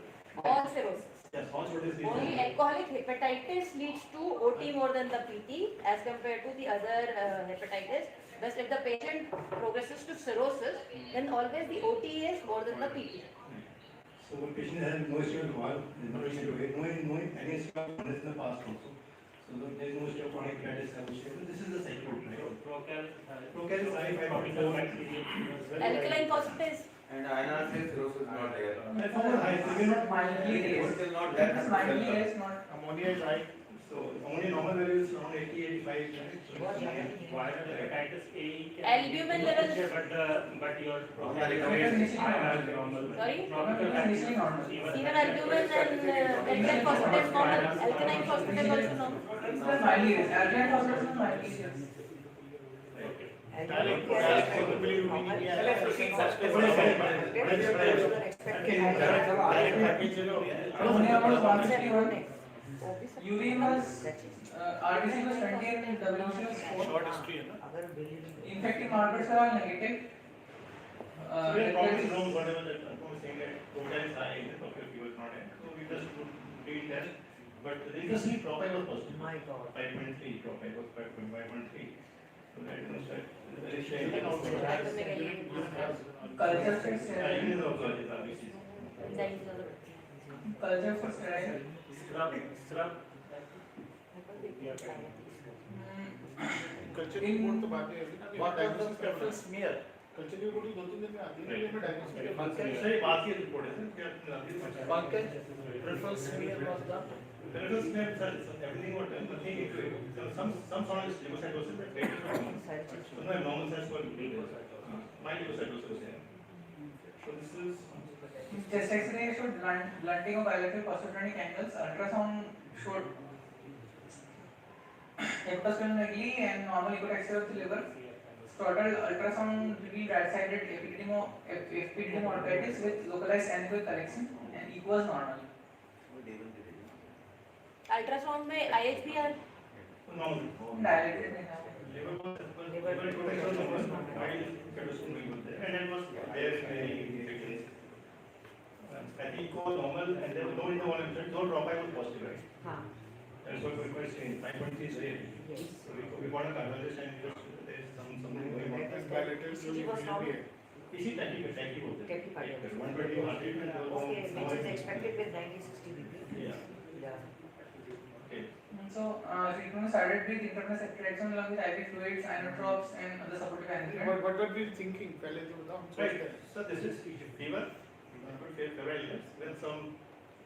All cirrhosis. Yes, all cirrhosis. Only alcoholic hepatitis leads to OT more than the PT as compared to the other hepatitis. But if the patient progresses to cirrhosis, then always the OT is more than the PT. So the patient has no history of valve, no history of weight, no any history of jaundice in the past also. So there is no history of chronic hepatitis. This is the cycle, right? Procal is 5.4. Alkaline phosphatase. And INR says cirrhosis not there. That's not high. So we not Mildly raised. Still not It is mildly there. raised, not. Ammonia is high. So only normal value is around 80, 85. Right? So Why the hepatitis A? Albumin level. But your Albumin is INR normal. Sorry? Albumin is initially normal. Even albumin and alkaline phosphatase normal. Alkaline phosphatase also normal. It is mildly raised. Alkaline phosphatase is mildly raised. Ammonia was 161. Urine was RBC was 20 and WBC was 4. Infecting markers are all negative. So we have probably known whatever that Anupam is saying that Procal is high, the Procal fever is not high. So we just did test. But interestingly, Procal was positive. My God. 5.3, Procal was 5.3. So that is very strange. Culture for sterile. Even is also RBC. Culture for sterile. Culture report तो बात है ना What was the preference smear? Culture report ही 2-3 दिन में आती है लेकिन डायग्नोस्टिक सही बात की रिपोर्ट है क्या Pankaj, preference smear was done. Reference में sir everything what nothing some sort of leukocytosis but greater so no normal cells were my leukocytosis है so this is Chest X-ray showed blunting of bilateral positonic angles. Ultrasound showed hepatosplenomegaly and normal echotaxia of the liver. Scrotal ultrasound revealed right-sided epididymolysis with localized anechoic collection and echo was normal. Ultrasound में IHBR normal. Dilated enough. Liver was normal, it was normal there, and it was there many infections. I think it was normal, and there was no dropback was positive, right? Huh, That's what we were saying, 5.3 is there. yes. So we got a conversation, there's something going on. ECG was normal. इसी type की बोलते हैं Tachycardia. 120 100 में Okay, which is expected with 90-60 BP. Yeah. Yeah. Okay. So, treatment started with intravenous ceftriaxone along with IV fluids, inotropes, and other supportive management. What were we thinking? पहले तो बताओ. Right. So this is fever, febrile illness, with some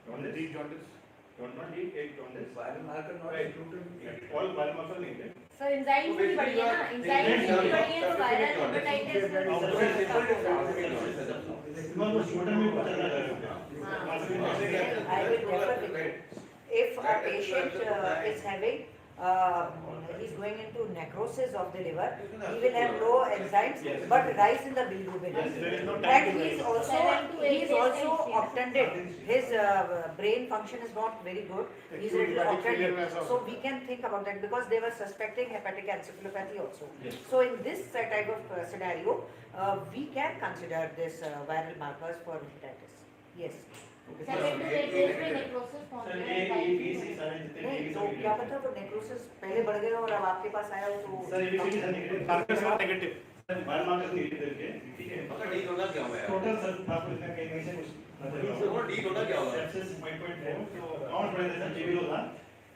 jaundice, not deep, jaundice. Right. All biomarkers needed. Sir enzyme भी बढ़ी है ना, enzyme भी बढ़ी है तो वायरल हेपेटाइटिस Because वो शोल्डर में कुछ चल रहा I will refer with you. If a patient is having, he's going into necrosis of the liver, he will have low enzymes, but rise in the bilirubin. Yes, there is no time And to he is wait. also, 7 to 8 he is days also time, yeah. obtunded. His brain function is not very good. He is a little obtunded. So we can think about that because they were suspecting hepatic encephalopathy also. Yes. So in this type of scenario, we can consider this viral markers for hepatitis. Yes. 7 to 8 days में necrosis पहुंच Sir, गया A, है, B, C, सारे जितने नहीं तो क्या पता वो नेक्रोसिस पहले बढ़ गया और अब आपके पास आया हो तो sir ABCD sir negative negative. Sir biomarkers negative करके ठीक है आपका डी होना क्या हुआ है? टोटल सर आपको इसका कहीं से कुछ सर वो डी होना क्या हुआ है? sepsis 5.4 तो काउंट बढ़ गया सर JB होगा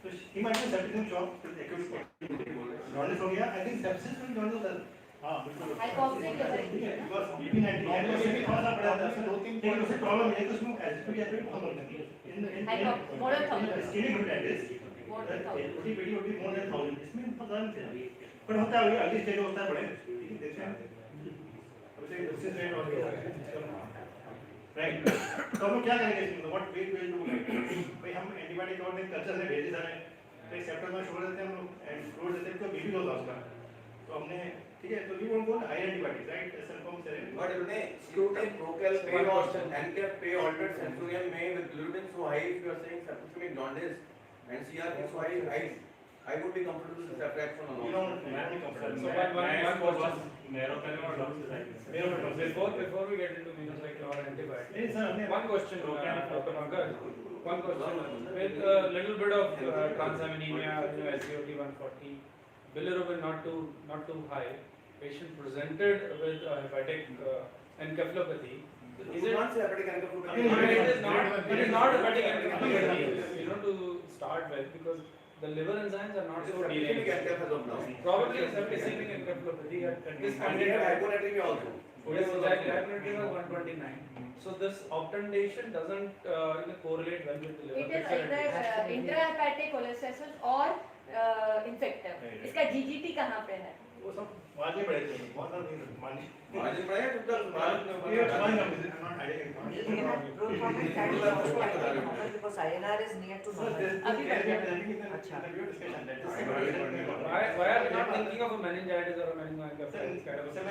तो he might be septic shock with acute jaundice हो गया I think sepsis में jaundice सर हाँ बिल्कुल हाइपोक्सिक ठीक है because BP90 है तो भी थोड़ा सा बढ़ा था सर 2-3 लेकिन उससे प्रॉब्लम है कि उसमें एसिडिटी बहुत बढ़ जाती है more than 1000. Skinning hepatitis More than 1000. OT PD OT more than 1000 इसमें पता नहीं चला पर होता है अगली स्टेज होता है बड़े ठीक है देखते हैं अब से दूसरी स्टेज और राइट तो हम क्या करेंगे इसमें व्हाट वी विल डू भाई हम एंटीबायोटिक और कल्चर से भेज देते हैं तो सेप्टेम्बर में शुरू देते हैं हम लोग एंड फ्लूइड देते हैं तो बीपी लो था उसका तो हमने ठीक है तो we want go high antibiotic right सल्फम से But if they scrutiny, Procel, pay or Ancap, pay altered Centurion may with bilirubin so high if you are saying septicemic jaundice and CRP so high, I would be comfortable with ceftriaxone you alone. know मैं नहीं comfort So one question. मेरो पहले और doctor side मेरे को Before we get into minocycline or antibiotics. नहीं sir हमने One question, Dr. Mankar. One question. With a little bit of transaminemia, SGOT 140, bilirubin not too high, patient presented with hepatic encephalopathy. Is it? Not say hepatic encephalopathy. It is not hepatic encephalopathy. You know to start with because the liver enzymes are not so Septicemic delayed. encaph as of now. Probably septicemic encephalopathy at this point And in we have time. hyponatremia also. Yes, exactly. Hypernatremia was 129. So this obtundation doesn't correlate well with the liver. It is either intrahepatic cholestasis or infective. इसका GGT कहाँ पे है? वो सब मारने पड़े थे बहुत सारे नहीं मारने Margin बढ़ाया तो ये मारने का मुझे not idea you can have growth hormone that is also I think normal because INR is near to sir normal. अभी दिस बढ़ गया। Discussion Why are we not thinking of a meningitis or a meningoencephalitis kind of a thing?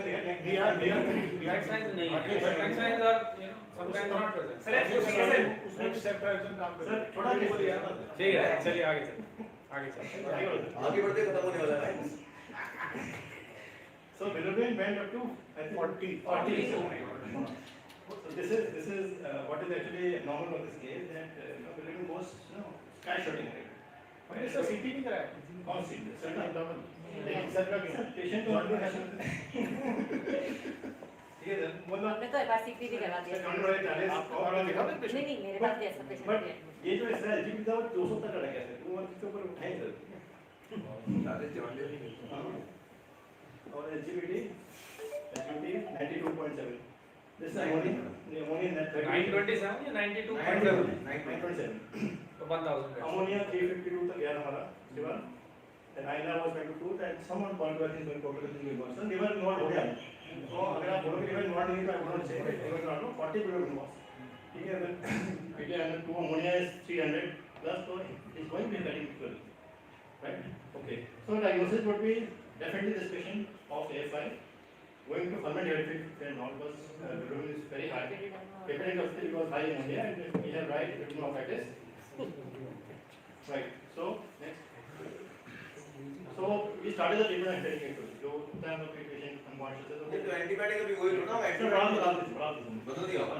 Back signs नहीं है. Back signs are sometimes not present. Sir थोड़ा ठीक है चलिए आगे चल आगे बढ़ते खत्म होने वाला है. So bilirubin went up to I think 40. So this is what is actually normal of this case that bilirubin goes sky shooting right. मैंने इसका CT नहीं कराया. कौन सी सर पेशेंट को ठीक है सर बोलना हमने तो एक बार CT भी करवा दिया। काउंट बढ़े 40 और दिखा नहीं नहीं मेरे पास भी ऐसा पेशेंट बट है। ये जो इसका एलजीबी था वो 200 तक अड़ गया सर वो इसके ऊपर उठाए सर और LGB 92.7 this is ammonia in that 927 या 92.7? 9.7 तो 1000. ammonia 352 तक गया हमारा liver then INR was 22 and someone point was going to be so liver not हो गया तो अगर आप बोलोगे liver not नहीं तो I would not say liver not no 40 billion was ठीक है then PK under 2 ammonia is 300 plus so is going to be cutting equal right okay so diagnosis would be definitely this patient of AFI going to ferment hepatic and all because bilirubin is very high hepatic capacity was high in India and we have right bilirubin right so next we started the treatment and taking it to जो time of patient unconscious है ये तो antibiotic अभी वही तो ना बड़ा बदल दिया होगा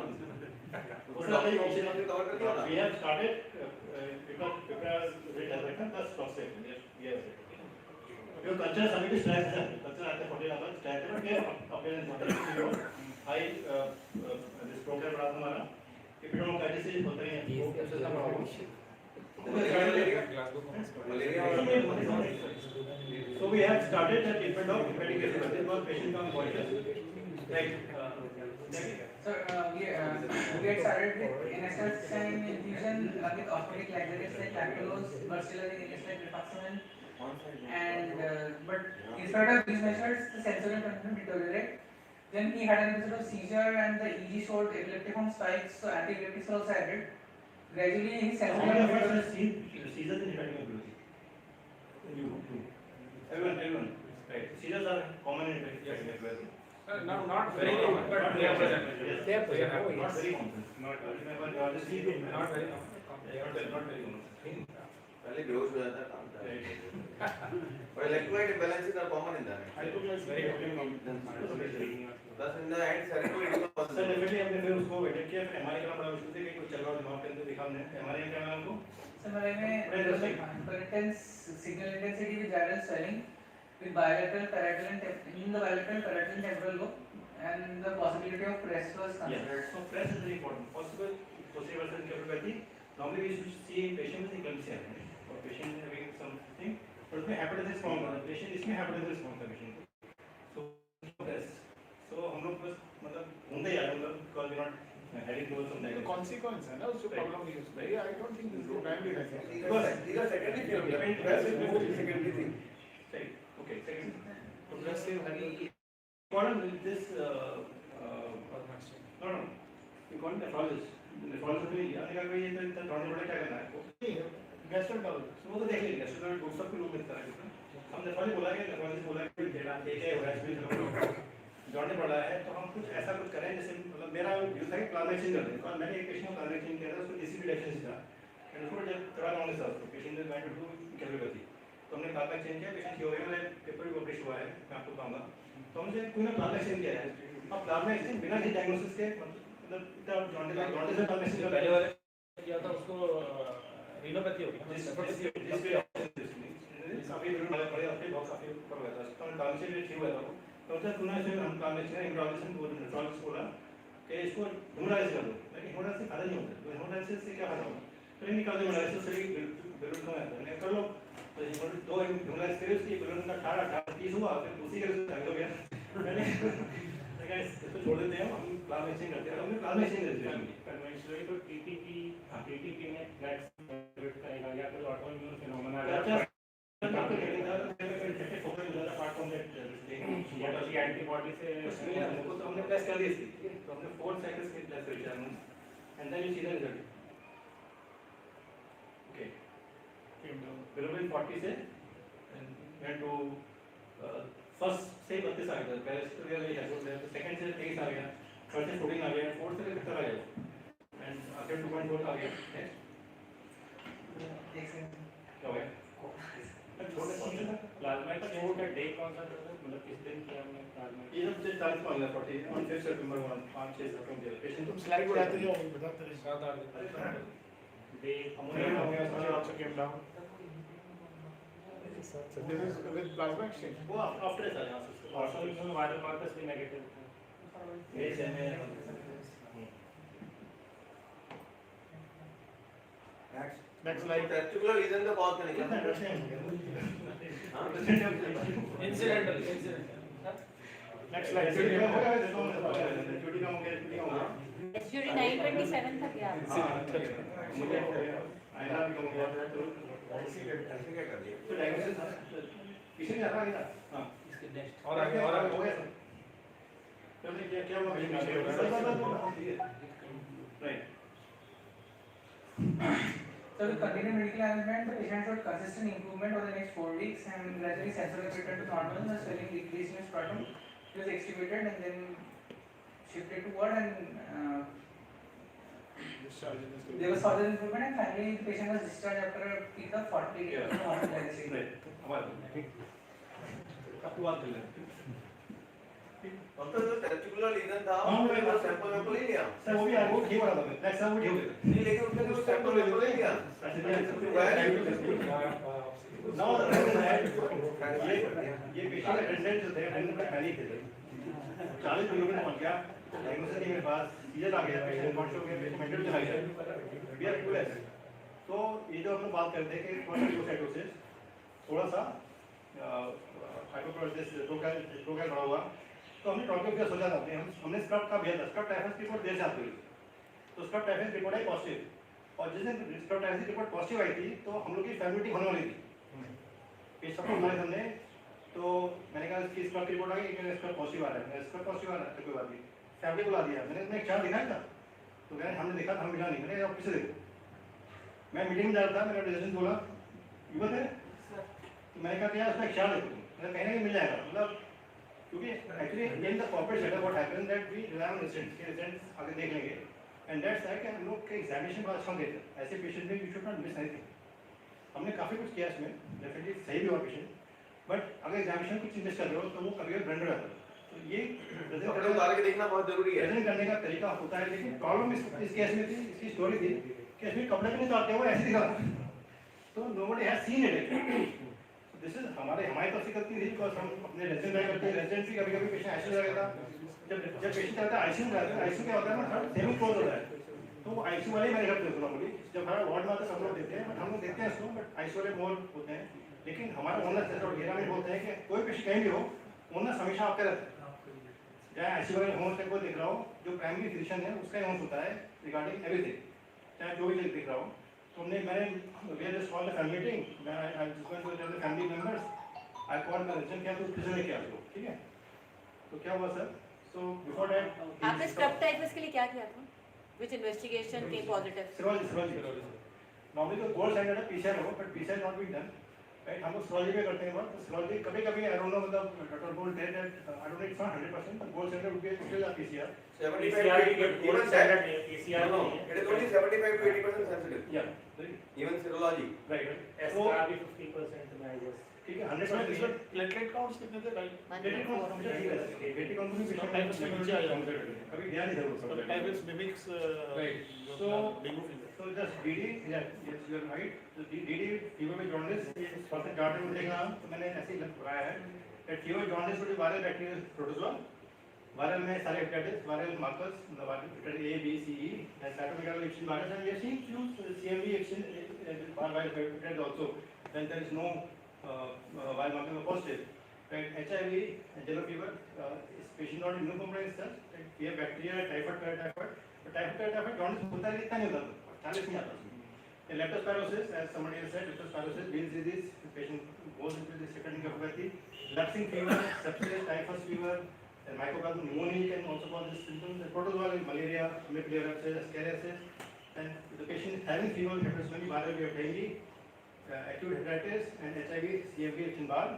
उसका कई ऑप्शन आपने कवर कर दिया ना we have started because rate has become plus toxic yes your culture summit is stress है culture आते 40 hours stress है के appearance high this program रहा हमारा epidermolysis होता है वो सिस्टम रहा malaria so we have started the treatment of hepatic encephalopathy because patient come conscious like So, we had started with NSL infusion with osmotic laxatives like lactulose, Mercilin, like rifaximin, and but in spite of these measures, the sensorial continued to deteriorate. Then he had an episode of seizure and the EG showed epileptiform spikes, so antiepileptics were also added. Gradually, his sensorial seizures in hepatic encephalopathy. Everyone, right? Seizures are common in hepatic encephalopathy. No, not very common, but they are present. They are present, not very common. Not very common. Not very common. Not very common. पहले बेहोश हो जाता काम था और electrolyte imbalances are common in that Very common. plus in the end cerebral sir definitely हमने फिर उसको वेटेड किया फिर एमआरआई का बड़ा इशू थे कि कुछ चल रहा दिमाग के अंदर दिखा हमने एमआरआई क्या नाम को Similarly, hyperintense signal intensity with gyral swelling with bilateral parietal and in the bilateral parietal and temporal lobe, and the possibility of press was considered. So press is very important. Possible posterior versus encephalopathy. Normally we should see patient with eclampsia or patient having something, but उसमें hepatitis form होता है. Patient इसमें hepatitis form होता है patient को. So press. So हम लोग बस मतलब ढूंढते जा रहे हैं मतलब because we not heading towards some diagnosis. Consequence है ना उसको problem नहीं है उसमें. I don't think this is primary diagnosis. these are secondary thing press is more secondary thing Right. Okay. Second. Progressive important with this no. We call it nephrologist. Nephrologist में यार निकाल भाई ये तो इतना ढूंढने पड़ेगा क्या करना है? Gastroenterologist. वो तो देख लेंगे गैस्ट्रोनॉल डॉक्टर सब को लोग मिलता है हम नेफ्रोलॉजी बोला कि नेफ्रोलॉजी बोला कि डेटा देखे हो रहा है जोड़ने पड़ रहा है तो हम कुछ ऐसा कुछ करें जैसे मतलब मेरा व्यू था कि प्लाज्मा एक्सचेंज कर दें और मैंने एक पेशेंट को प्लाज्मा एक्सचेंज किया था उसको डीसीपी डेफिशिएंसी था एंड उसको जब थोड़ा नॉलेज था उसको patient is going to do कैलोपैथी तो हमने प्लाज्मा एक्सचेंज किया पेशेंट थियोरी में पेपर भी पब्लिश हुआ है मैं आपको बताऊंगा तो हमने कोई ना प्लाज्मा एक्सचेंज किया है अब प्लाज्मा एक्सचेंज बिना किसी डायग्नोसिस के मतलब इतना जॉन्डिस से प्लाज्मा एक्सचेंज पहले वाले किया था उसको रीनोपैथी हो गई काफी बड़े बड़े अपने बहुत काफी ऊपर हुआ था तो काम से भी ठीक हुआ था तो उसने सुना से हम काम में से इंट्रोडक्शन बोल इंट्रोडक्शन बोला कि इसको हेमोडायलिसिस कर दो लेकिन हेमोडायलिसिस फायदा नहीं होता तो हेमोडायलिसिस से क्या फायदा होगा तो ये निकाल दो हेमोडायलिसिस से बिल्कुल कम है मैंने कर लो तो दो हेमोडायलिसिस करे उसकी बिल्कुल का 18 30 हुआ फिर उसी के साथ हो गया मैंने इसको छोड़ देते हैं हम प्लाज्मा एक्सचेंज करते हैं हमने प्लाज्मा एक्सचेंज करते हैं कन्वेंशनली तो टीटीपी में फ्लैक्स करेगा या कोई ऑटोइम्यून फिनोमेना एंटीबॉडी से तो हमने टेस्ट कर दी थी तो हमने 4 साइकिल्स के टेस्ट करी थी and then you see the result okay बिलोबिन 40 से वेंट टू फर्स्ट से 32 आ गया पहले से रियल नहीं है सेकंड से 23 आ गया थर्ड से 14 आ गया फोर्थ से 75 आ गया एंड आफ्टर 2.4 आ गया क्या हो गया प्लाज्मा का छोड़ का डे कौन सा था मतलब किस दिन किया हमने प्लाज्मा ये जब 40 वाला 40 ऑन 5 सितंबर 5 6 सितंबर पेशेंट तुम स्लाइड उड़ाते जाओ बताते रहिए. 7-8 डे Ammonium हो गया so also came down. So this is with plasma exchange. वो आफ्टर था यहां से ऑटोइम्यून वायरल मार्कर्स भी नेगेटिव थे ये सेमे Next slide. particular reason the cause का नहीं जानते incidental. Next slide. ड्यूटी का हो गया Jury 927 था क्या? मुझे हो गया आईना भी कम हो गया तो ऐसे क्या कर दिया तो डायग्नोसिस किसी ने आता है हां इसके नेक्स्ट और आगे हो गया तो क्या क्या हुआ right So with continued medical management, the patient showed consistent improvement over the next 4 weeks and gradually sensory returned to normal. The swelling decreased in his scrotum. He was extubated and then shifted to ward and there was further improvement and finally the patient was discharged after a peak of 40 days of hospitalization. right आपकी बात कर लेते doctor जो testicular legion था हाँ, उसमें मैं- sample वेंपल ले लिया सर वो भी वो ठीक हो रहा था नेक्स्ट टाइम वो ठीक हो गया नहीं लेकिन उसमें जो सैंपल वेंपल ले लिया नाउ ये पेशेंट अटेंडेंट जो थे अटेंडेंट में खाली थे 40 किलोमीटर पहुंच गया डायग्नोसिस नहीं मेरे पास सीजर आ गया पेशेंट कॉन्शियस हो गया पेशेंट मेंटल चला गया वी आर फुल ऐसे तो ये जो हम लोग बात करते हैं कि कॉन्शियोसाइटोसिस थोड़ा सा हाइपोप्रोसिस प्रोकैल बढ़ा हुआ तो हमने टॉपिक क्या सोचा था हमने स्क्रब का भेजा था स्क्रब टाइफस रिपोर्ट देर से आती हुई तो स्क्रब टाइफस रिपोर्ट आई पॉजिटिव और जिस दिन स्क्रब टाइफस रिपोर्ट पॉजिटिव आई थी तो हम लोग की फैमिली होने वाली थी ये सब हमारे हमने तो मैंने कहा इसकी स्क्रब की रिपोर्ट आ गई कि स्क्रब पॉजिटिव आ रहा है स्क्रब पॉजिटिव आ रहा है तो कोई बात नहीं फैमिली बुला दिया मैंने इसमें एक चार्ट दिखाया था तो मैंने हमने देखा था हम मिला नहीं मैंने ऑफिस से देखो मैं मीटिंग में जा रहा था मेरा डिसीजन बोला युवा थे तो मैंने कहा कि यार उसमें एक चार्ट देखो मैंने कहीं ना कहीं मिल जाएगा मतलब क्योंकि actually in the corporate setup what happens that we rely on residents के रेजिडेंट्स आगे देख लेंगे एंड दैट्स है कि हम लोग के एग्जामिनेशन बहुत अच्छा देते हैं ऐसे पेशेंट में you should not miss anything हमने काफ़ी कुछ किया इसमें डेफिनेटली सही भी हुआ पेशेंट बट अगर एग्जामिनेशन कुछ चेंजेस कर रहे हो तो वो कभी कभी ब्लेंडर आता है तो ये डॉक्टर को आगे देखना बहुत जरूरी है प्रेजेंट करने का तरीका होता है लेकिन प्रॉब्लम इस केस में थी इसकी स्टोरी थी कि इसमें कपड़े भी नहीं उतारते हुए ऐसे दिखा तो nobody has seen it this is हमारी तरफ से गलती थी बिकॉज हम अपने रेजिडेंट ट्राई करते हैं रेजिडेंट भी कभी कभी पेशेंट आईसीयू में रहता जब पेशेंट आता है आईसीयू में रहता है आईसीयू क्या होता है ना थर्ड सेमी क्लोज होता है तो वो आईसीयू वाले मेरे घर पे नॉर्मली जब हमारा वार्ड में आता है सब लोग देते हैं बट हम लोग देखते हैं इसको बट आईसीयू वाले मोर होते हैं लेकिन हमारा ओनर जैसे घेरा में बोलते हैं कि कोई पेशेंट कहीं भी हो ओनर हमेशा आपके रहता है चाहे आईसीयू वाले होम से कोई देख रहा हो जो प्राइमरी फिजिशियन है उसका होम होता है रिगार्डिंग एवरीथिंग चाहे जो भी देख रहा हो तो मैंने we are just call the family meeting मैं I just going to tell the family members I call my resident क्या तो किसी ने किया उसको ठीक है तो क्या हुआ सर सो बिफोर दैट आपने स्क्रब टाइफस के लिए क्या किया था? Which investigation came positive? serology normally तो गोल्ड स्टैंडर्ड है पीसीआर हो but PCR not being done right हम लोग serology पे करते हैं वर्क तो serology कभी-कभी आई डोंट नो मतलब डॉक्टर बोल that I don't know it's not 100% but gold standard would be still a PCR 75 even standard PCR no it is only 75 to 80% sensitive yeah even serology right SR भी 50% में I guess ठीक है 100% इसमें platelet counts कितने थे right platelet count हमेशा ठीक है प्लेटलेट काउंट भी पेशेंट टाइप से नीचे आ जाता है कभी ध्यान नहीं देते So the typhus mimics Right. so dengue fever. So just DD, yes, you are right. So DD fever with jaundice is first chart में देखना तो मैंने ऐसे ही लगाया है that fever jaundice would be viral bacterial protozoa. Viral में सारे hepatitis, viral markers, मतलब hepatitis A, B, C, E, and cytomegalovirus exchange virus, and we have seen few CMV exchange viral hepatitis also when there is no viral marker positive. Right, HIV and yellow fever is patient not immunocompromised such that we have bacteria, typhoid, paratyphoid. But typhoid, jaundice होता है इतना नहीं होता, 40 नहीं आता. And leptospirosis, as somebody has said, leptospirosis, Bill's disease, the patient goes into the second incapacity. Lapsing fever, sepsis, typhus fever, and mycoplasma pneumoniae can also cause this symptom. The protozoal is malaria, hemophilia, scariasis, and the patient is having fever, hepatitis viral, we have dengue, acute hepatitis, and HIV, CMV, Epstein-Barr.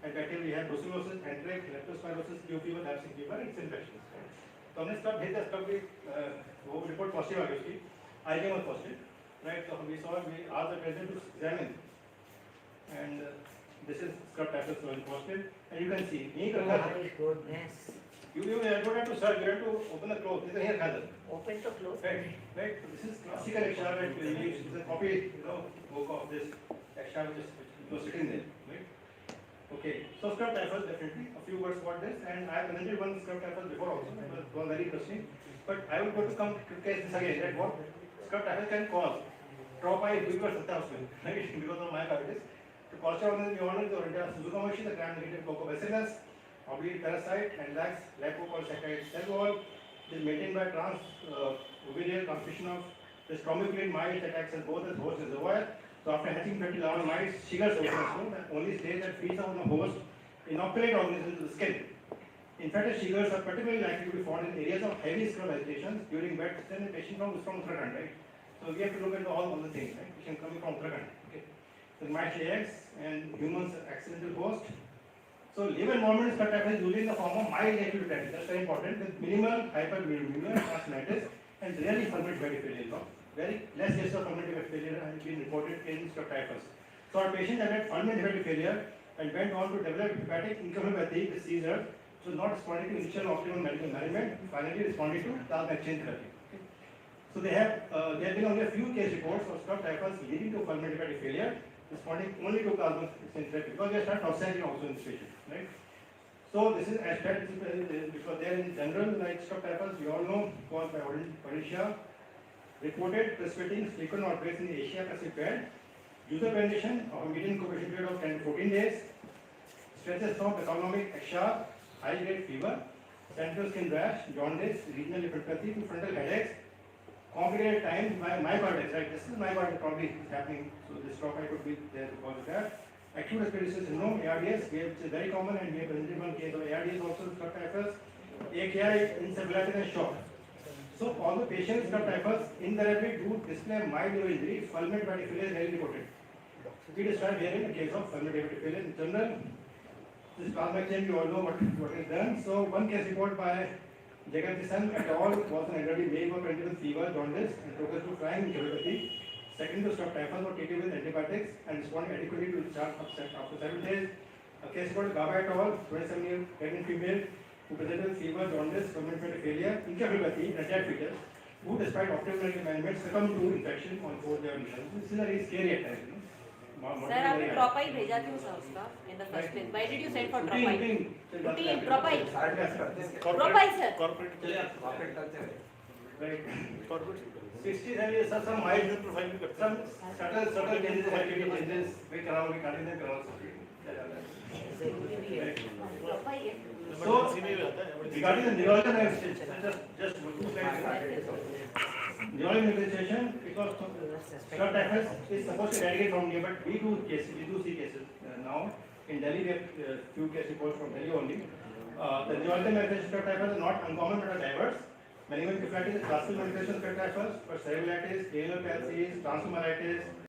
And bacteria we have brucellosis, anthrax, leptospirosis, Q fever, lapsing fever, it's infections. तो हमने scrub भेजा scrub भी वो report positive आ गई उसकी IgM was positive, right? So we saw we asked the president to examine, and this is scrub typhus was positive, and you can see यही Oh करता है. my goodness. You don't have to search, you have to open the clothes. This is here kind Open to close. right? Right. So this is classical XR that we use. This is a copy, book of this XR which was sitting there, right? Okay, so scrub typhus definitely. A few words about this, and I have presented one scrub typhus before also. It was very interesting. But I would go to come to case this again. That what scrub typhus can cause? Drop eye, fever, right? Because of myocarditis. The culture of the neurons or Suzuki, the gram-negative Coccobacillus, oblique parasite, and lax lipopolysaccharide cell wall. It is maintained by ovarian transmission of the strombolian mites that acts as both as host and reservoir. So after hatching 20 larval mites, Shiger's organism, the only stage that feeds on the host, inoculate organisms to the skin. Infected Shiger's are particularly likely to be found in areas of heavy scrub agitations during wet season in patient from Uttarakhand, right? So we have to look at all the things, right? Patient coming from Uttarakhand, okay? So mites lay eggs and humans are accidental host. So liver involvement is usually in the form of mild acute that's very important, with minimal hyperbilirubinemia, vasculitis, and rarely fulminant body failure. No? Very less cases of fulminant body failure have been reported in scrub typhus. So our patients that had fulminant body failure and went on to develop hepatic encephalopathy with seizures, so not responding to initial optimal medical management, finally responding to plasma-exchange therapy. So there have been only a few case reports of strep typhus leading to fulminant hepatic failure, responding only to plasma-exchange therapy, because we are start toxicity also in this patient, right? So this is abstract, because there in general, like strep typhus, we all know, caused by Odisha, reported precipitating frequent outbreaks in Asia Pacific belt, user condition of a median incubation period of 10 to 14 days, stretches from economic extra, high grade fever, central skin rash, jaundice, regional nephropathy to frontal headaches, complicated time by myocarditis, right? This is myocarditis probably is happening, so this stroke could be there because of that. Acute respiratory syndrome, ARDS, which is very common, and we have presented one case of ARDS also, strep typhus, AKI, encephalitis and shock. So all the patients with typhus in therapy do display mild liver injury, fulminant hepatic failure is rarely reported. We describe here in the case of fulminant hepatic failure. In general, this plasma exchange, you all know what is done. So one case report by Jagadishan et al. Was an elderly male with 20 with fever, jaundice, and progressed to flying encephalopathy. Second to strep typhus was treated with antibiotics and responded adequately to discharge after 7 days. A case report Gaba et al. 27-year pregnant female who presented with fever, jaundice, fulminant hepatic failure, encephalopathy, and dead fetus, who despite optimal medical management succumbed to infection on 4th day of admission. This is a very scary at times. Sir, आपने ड्रॉपाई भेजा क्यों था उसका in the first place? Why did you send for ड्रॉपाई? Routine ड्रॉपाई. ड्रॉपाई sir. Right. 67 years, some mild, some subtle changes, changes, we cannot ड्रॉपाई है. So, regarding the neurological manifestation, just 2 slides. Neurological manifestation, because strep typhus is supposed to eradicate from here, but we do see cases now. In Delhi, we have few case reports from Delhi only. The neurological manifestation of strep typhus is not uncommon but are diverse. Meningoencephalitis is classical manifestation of strep typhus, but cerebralitis, anal palsy, transomalitis,